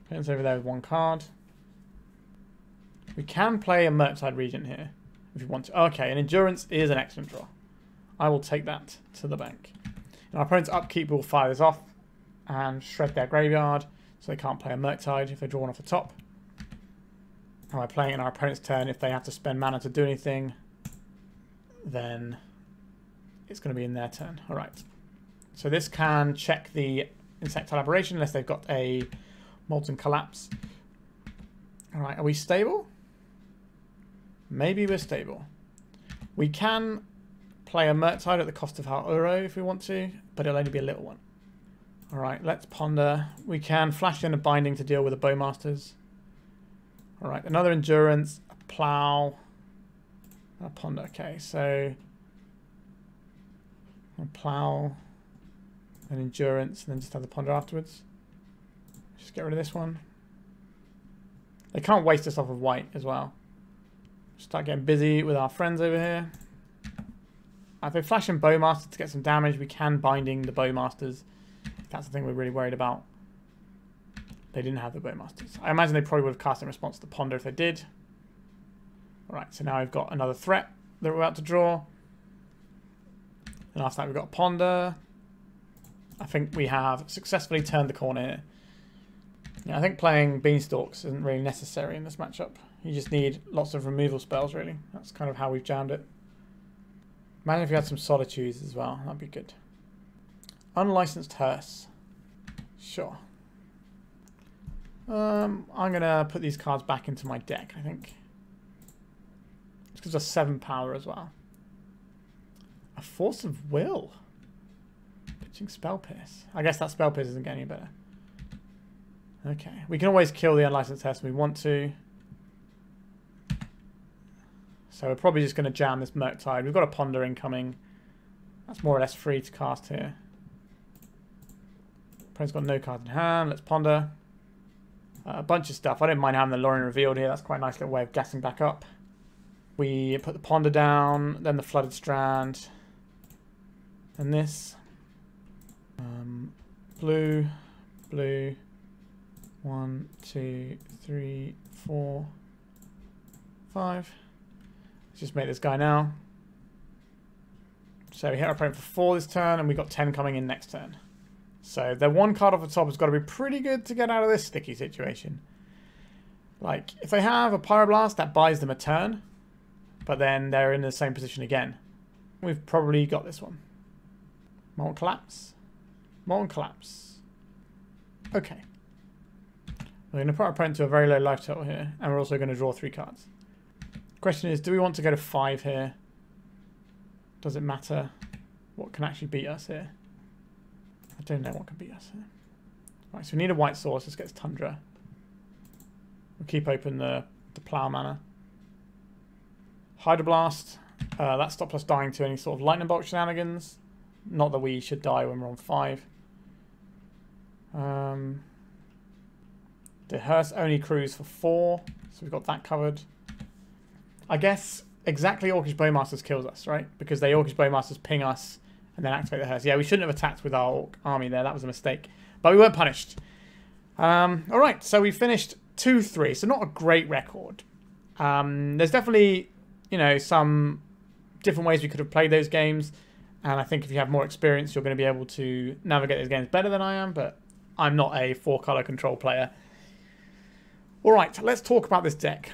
Opponent's over there with 1 card. We can play a Murktide Regent here if you want to. Okay, an Endurance is an excellent draw. I will take that to the bank. And our opponent's upkeep will fire this off and shred their graveyard, so they can't play a Murktide if they're drawn off the top. And by playing it in our opponent's turn, if they have to spend mana to do anything, then it's going to be in their turn. Alright. So this can check the Insect Elaboration unless they've got a Molten Collapse. Alright, are we stable? Maybe we're stable. We can play a Murktide at the cost of our Uro if we want to, but it'll only be a little one. Alright, let's ponder. We can flash in a Binding to deal with the Bowmasters. Alright, another Endurance, a Plow, a Ponder. Okay, so a Plow, an Endurance, and then just have the Ponder afterwards. Just get rid of this one. They can't waste us off of white as well. Start getting busy with our friends over here. If they flash in Bowmaster to get some damage, we can Binding the Bowmasters. That's the thing we're really worried about. They didn't have the Bowmasters. I imagine they probably would have cast in response to the Ponder if they did. Alright, so now we've got another threat that we're about to draw. And after that we've got a Ponder. I think we have successfully turned the corner here. Yeah, I think playing Beanstalks isn't really necessary in this matchup. You just need lots of removal spells, really. That's kind of how we've jammed it. Imagine if you had some Solitudes as well. That'd be good. Unlicensed Hearse. Sure. I'm going to put these cards back into my deck, I think. This gives us 7 power as well. A Force of Will. Pitching Spell Pierce. I guess that Spell Pierce isn't getting any better. Okay. We can always kill the Unlicensed Hearse if we want to. So we're probably just going to jam this Murktide. We've got a Ponder incoming. That's more or less free to cast here. Opponent's got no cards in hand. Let's Ponder. A bunch of stuff. I don't mind having the Lorien Revealed here. That's quite a nice little way of gassing back up. We put the Ponder down, then the Flooded Strand, and this. Blue, blue. 1, 2, 3, 4, 5. Let's just make this guy now. So we hit our opponent for 4 this turn, and we got 10 coming in next turn. So their 1 card off the top has got to be pretty good to get out of this sticky situation. Like, if they have a Pyroblast, that buys them a turn, but then they're in the same position again. We've probably got this one. Molten Collapse. Molten Collapse. Okay. We're going to put our opponent to a very low life total here, and we're also going to draw 3 cards. Question is, do we want to go to 5 here? Does it matter what can actually beat us here? I don't know what can beat us here. Right, so we need a white source. Let's get this Tundra. We'll keep open the Plow mana. Hydroblast. That stops us dying to any sort of lightning bolt shenanigans. Not that we should die when we're on 5. The Hearse only crews for 4, so we've got that covered. I guess exactly Orcish Bowmasters kills us, right? Because they Orcish Bowmasters ping us and then activate the Hearse. Yeah, we shouldn't have attacked with our Orc army there. That was a mistake. But we weren't punished. Alright, so we finished 2-3, so not a great record. There's definitely, you know, some different ways we could have played those games. And I think if you have more experience, you're going to be able to navigate those games better than I am. But I'm not a 4-color control player. Alright, let's talk about this deck.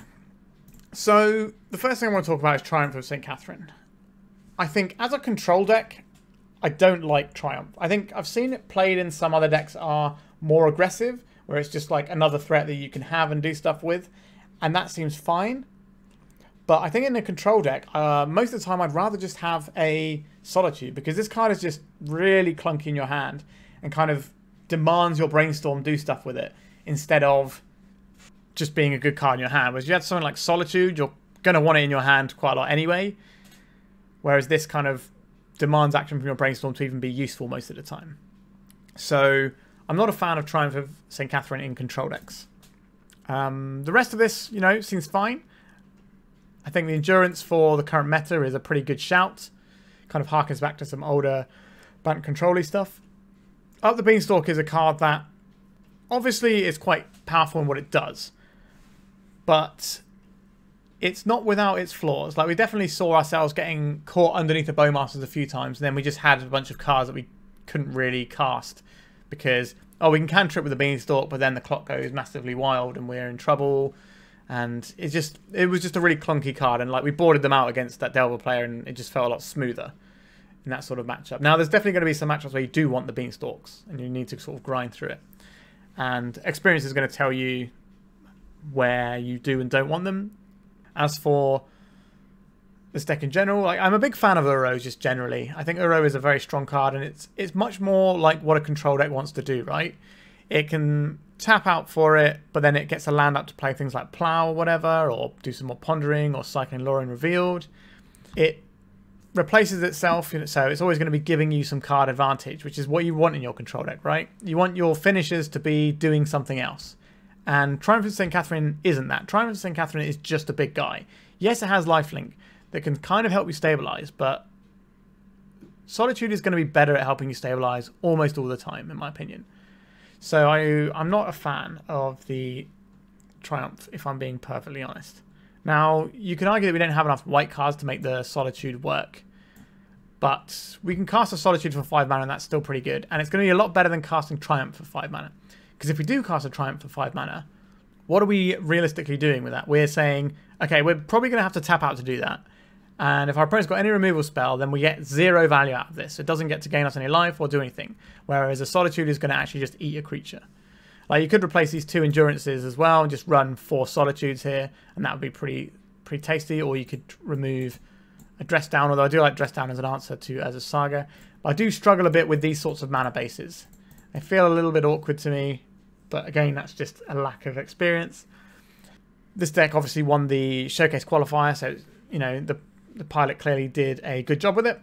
So, the first thing I want to talk about is Triumph of St. Katherine. I think as a control deck, I don't like Triumph. I think I've seen it played in some other decks that are more aggressive, where it's just like another threat that you can have and do stuff with, and that seems fine. But I think in a control deck, most of the time I'd rather just have a Solitude, because this card is just really clunky in your hand and kind of demands your Brainstorm do stuff with it, instead of just being a good card in your hand. Whereas you have something like Solitude, you're going to want it in your hand quite a lot anyway. Whereas this kind of demands action from your Brainstorm to even be useful most of the time. So I'm not a fan of Triumph of St. Katherine in control decks. The rest of this, you know, seems fine. I think the Endurance for the current meta is a pretty good shout. Kind of harkens back to some older Bant control-y stuff. Up the Beanstalk is a card that obviously is quite powerful in what it does, but it's not without its flaws. Like, we definitely saw ourselves getting caught underneath the Bowmasters a few times, and then we just had a bunch of cards that we couldn't really cast because, oh, we can cantrip with the Beanstalk, but then the clock goes massively wild and we're in trouble. And it was just a really clunky card, and like we boarded them out against that Delver player, and it just felt a lot smoother in that sort of matchup. Now, there's definitely going to be some matchups where you do want the Beanstalks, and you need to sort of grind through it. And experience is going to tell you where you do and don't want them. As for this deck in general, like, I'm a big fan of Uro just generally. I think Uro is a very strong card, and it's much more like what a control deck wants to do, right? It can tap out for it, but then it gets a land up to play things like Plow or whatever, or do some more pondering, or cycling Lorien Revealed. It replaces itself, so it's always going to be giving you some card advantage, which is what you want in your control deck, right? You want your finishers to be doing something else. And Triumph of St. Katherine isn't that. Triumph of St. Katherine is just a big guy. Yes, it has lifelink that can kind of help you stabilize, but Solitude is going to be better at helping you stabilize almost all the time, in my opinion. So I'm not a fan of the Triumph, if I'm being perfectly honest. Now, you can argue that we don't have enough white cards to make the Solitude work, but we can cast a Solitude for 5 mana, and that's still pretty good. And it's going to be a lot better than casting Triumph for 5 mana. Because if we do cast a Triumph for 5 mana, what are we realistically doing with that? We're saying, okay, we're probably going to have to tap out to do that. And if our opponent's got any removal spell, then we get 0 value out of this. It doesn't get to gain us any life or do anything. Whereas a Solitude is going to actually just eat a creature. Like, you could replace these 2 Endurances as well and just run 4 Solitudes here, and that would be pretty tasty. Or you could remove a Dress Down, although I do like Dress Down as an answer to as a Saga. But I do struggle a bit with these sorts of mana bases. They feel a little bit awkward to me, but again, that's just a lack of experience. This deck obviously won the Showcase Qualifier, so you know, the pilot clearly did a good job with it.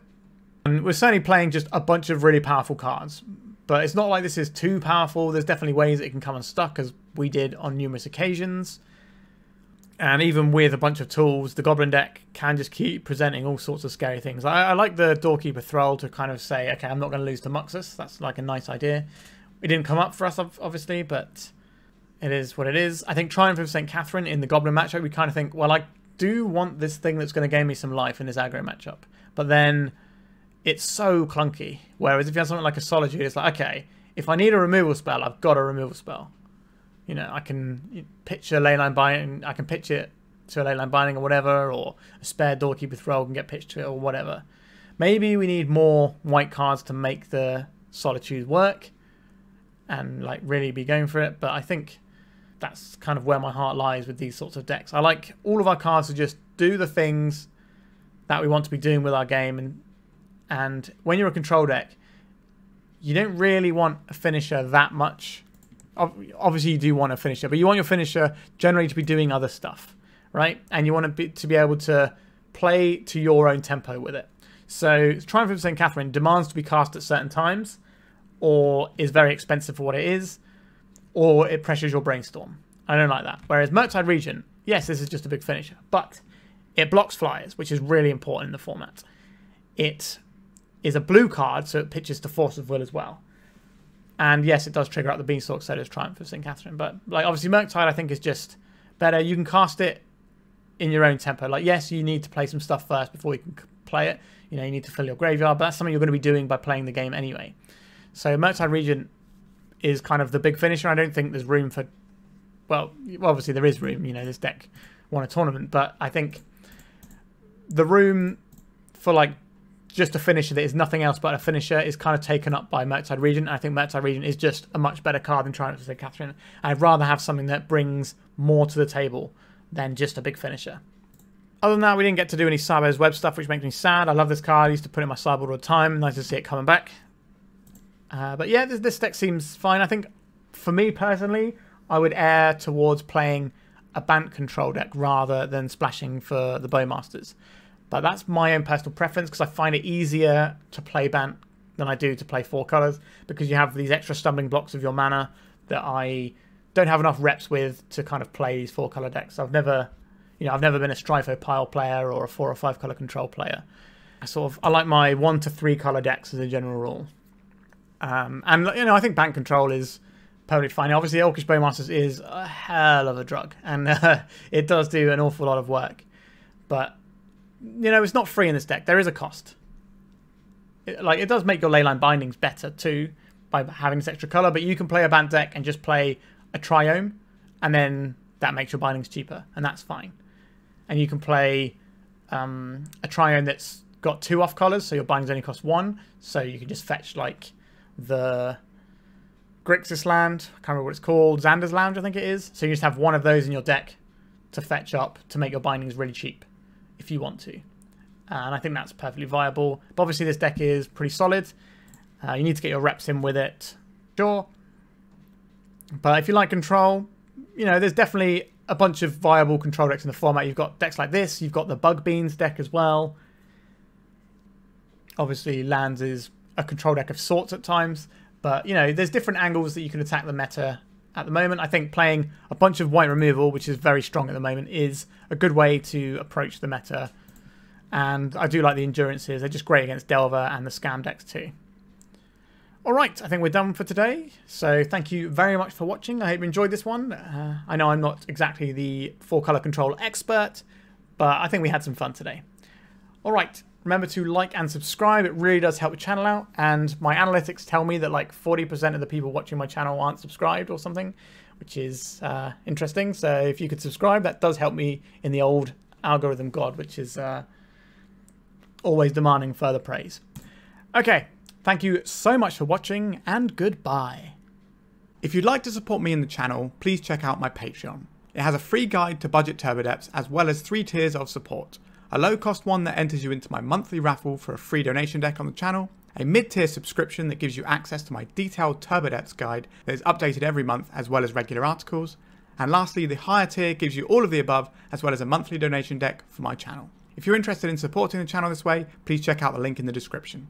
And we're certainly playing just a bunch of really powerful cards. But it's not like this is too powerful. There's definitely ways it can come unstuck, as we did on numerous occasions. And even with a bunch of tools, the Goblin deck can just keep presenting all sorts of scary things. I like the Doorkeeper Thrull to kind of say, okay, I'm not going to lose to Muxus. That's like a nice idea. It didn't come up for us, obviously, but it is what it is. I think Triumph of St. Katherine in the Goblin matchup, we kind of think, well, I do want this thing that's going to gain me some life in this aggro matchup. But then it's so clunky. Whereas if you have something like a Solitude, it's like, okay, if I need a removal spell, I've got a removal spell. You know, I can pitch a Leyline Binding, I can pitch it to a Leyline Binding or whatever, or a spare Doorkeeper Thrull can get pitched to it or whatever. Maybe we need more white cards to make the Solitude work and like really be going for it, but I think that's kind of where my heart lies with these sorts of decks. I like all of our cards to just do the things that we want to be doing with our game, and when you're a control deck, you don't really want a finisher that much. Obviously you do want a finisher, but you want your finisher generally to be doing other stuff, right? And you want to be able to play to your own tempo with it. So Triumph of St. Katherine demands to be cast at certain times, or is very expensive for what it is, or it pressures your Brainstorm. I don't like that. Whereas Murktide Regent, yes, this is just a big finisher, but it blocks flyers, which is really important in the format. It is a blue card, so it pitches to Force of Will as well. And yes, it does trigger Up the Beanstalk, so does Triumph of St. Katherine. But like obviously Murktide I think is just better. You can cast it in your own tempo. Like yes, you need to play some stuff first before you can play it. You know, you need to fill your graveyard, but that's something you're going to be doing by playing the game anyway. So Murktide Regent is kind of the big finisher. I don't think there's room for... Well, obviously there is room. You know, this deck won a tournament, but I think the room for like just a finisher that is nothing else but a finisher is kind of taken up by Murktide Regent. I think Murktide Regent is just a much better card than Triumph of St. Katherine. I'd rather have something that brings more to the table than just a big finisher. Other than that, we didn't get to do any Tsabo's web stuff, which makes me sad. I love this card. I used to put it in my sideboard all the time. Nice to see it coming back. But yeah, this deck seems fine. I think, for me personally, I would err towards playing a Bant control deck rather than splashing for the Bowmasters. But that's my own personal preference, because I find it easier to play Bant than I do to play 4 colours, because you have these extra stumbling blocks of your mana that I don't have enough reps with to kind of play these 4 colour decks. I've never been a Strifo pile player or a 4 or 5 colour control player. I like my 1 to 3 colour decks as a general rule. And you know, I think Bant control is perfectly fine. Obviously, Orcish Bowmasters is a hell of a drug, and it does do an awful lot of work. But you know, it's not free in this deck. There is a cost. It does make your Leyline Bindings better too by having this extra colour, but you can play a Bant deck and just play a Triome, and then that makes your bindings cheaper, and that's fine. And you can play a Triome that's got 2 off colours, so your bindings only cost 1, so you can just fetch like the Grixis land, I can't remember what it's called, Xander's Lounge I think it is, so you just have 1 of those in your deck to fetch up to make your bindings really cheap if you want to. And I think that's perfectly viable. But obviously this deck is pretty solid. You need to get your reps in with it, sure. But if you like control, you know, there's definitely a bunch of viable control decks in the format. You've got decks like this. You've got the Bug Beans deck as well. Obviously lands is a control deck of sorts at times. But, you know, there's different angles that you can attack the meta at the moment. I think playing a bunch of white removal, which is very strong at the moment, is a good way to approach the meta. And I do like the endurances. They're just great against Delver and the scam decks too. Alright, I think we're done for today. So thank you very much for watching. I hope you enjoyed this one. I know I'm not exactly the 4-color control expert, but I think we had some fun today. Alright, remember to like and subscribe. It really does help the channel out. And my analytics tell me that like 40% of the people watching my channel aren't subscribed or something, which is interesting. So if you could subscribe, that does help me in the old algorithm god, which is always demanding further praise. Okay. Thank you so much for watching, and goodbye. If you'd like to support me in the channel, please check out my Patreon. It has a free guide to budget turbo depths, as well as 3 tiers of support. A low cost one that enters you into my monthly raffle for a free donation deck on the channel, a mid-tier subscription that gives you access to my detailed turbo depths guide that is updated every month, as well as regular articles, and lastly the higher tier gives you all of the above, as well as a monthly donation deck for my channel. If you're interested in supporting the channel this way, please check out the link in the description.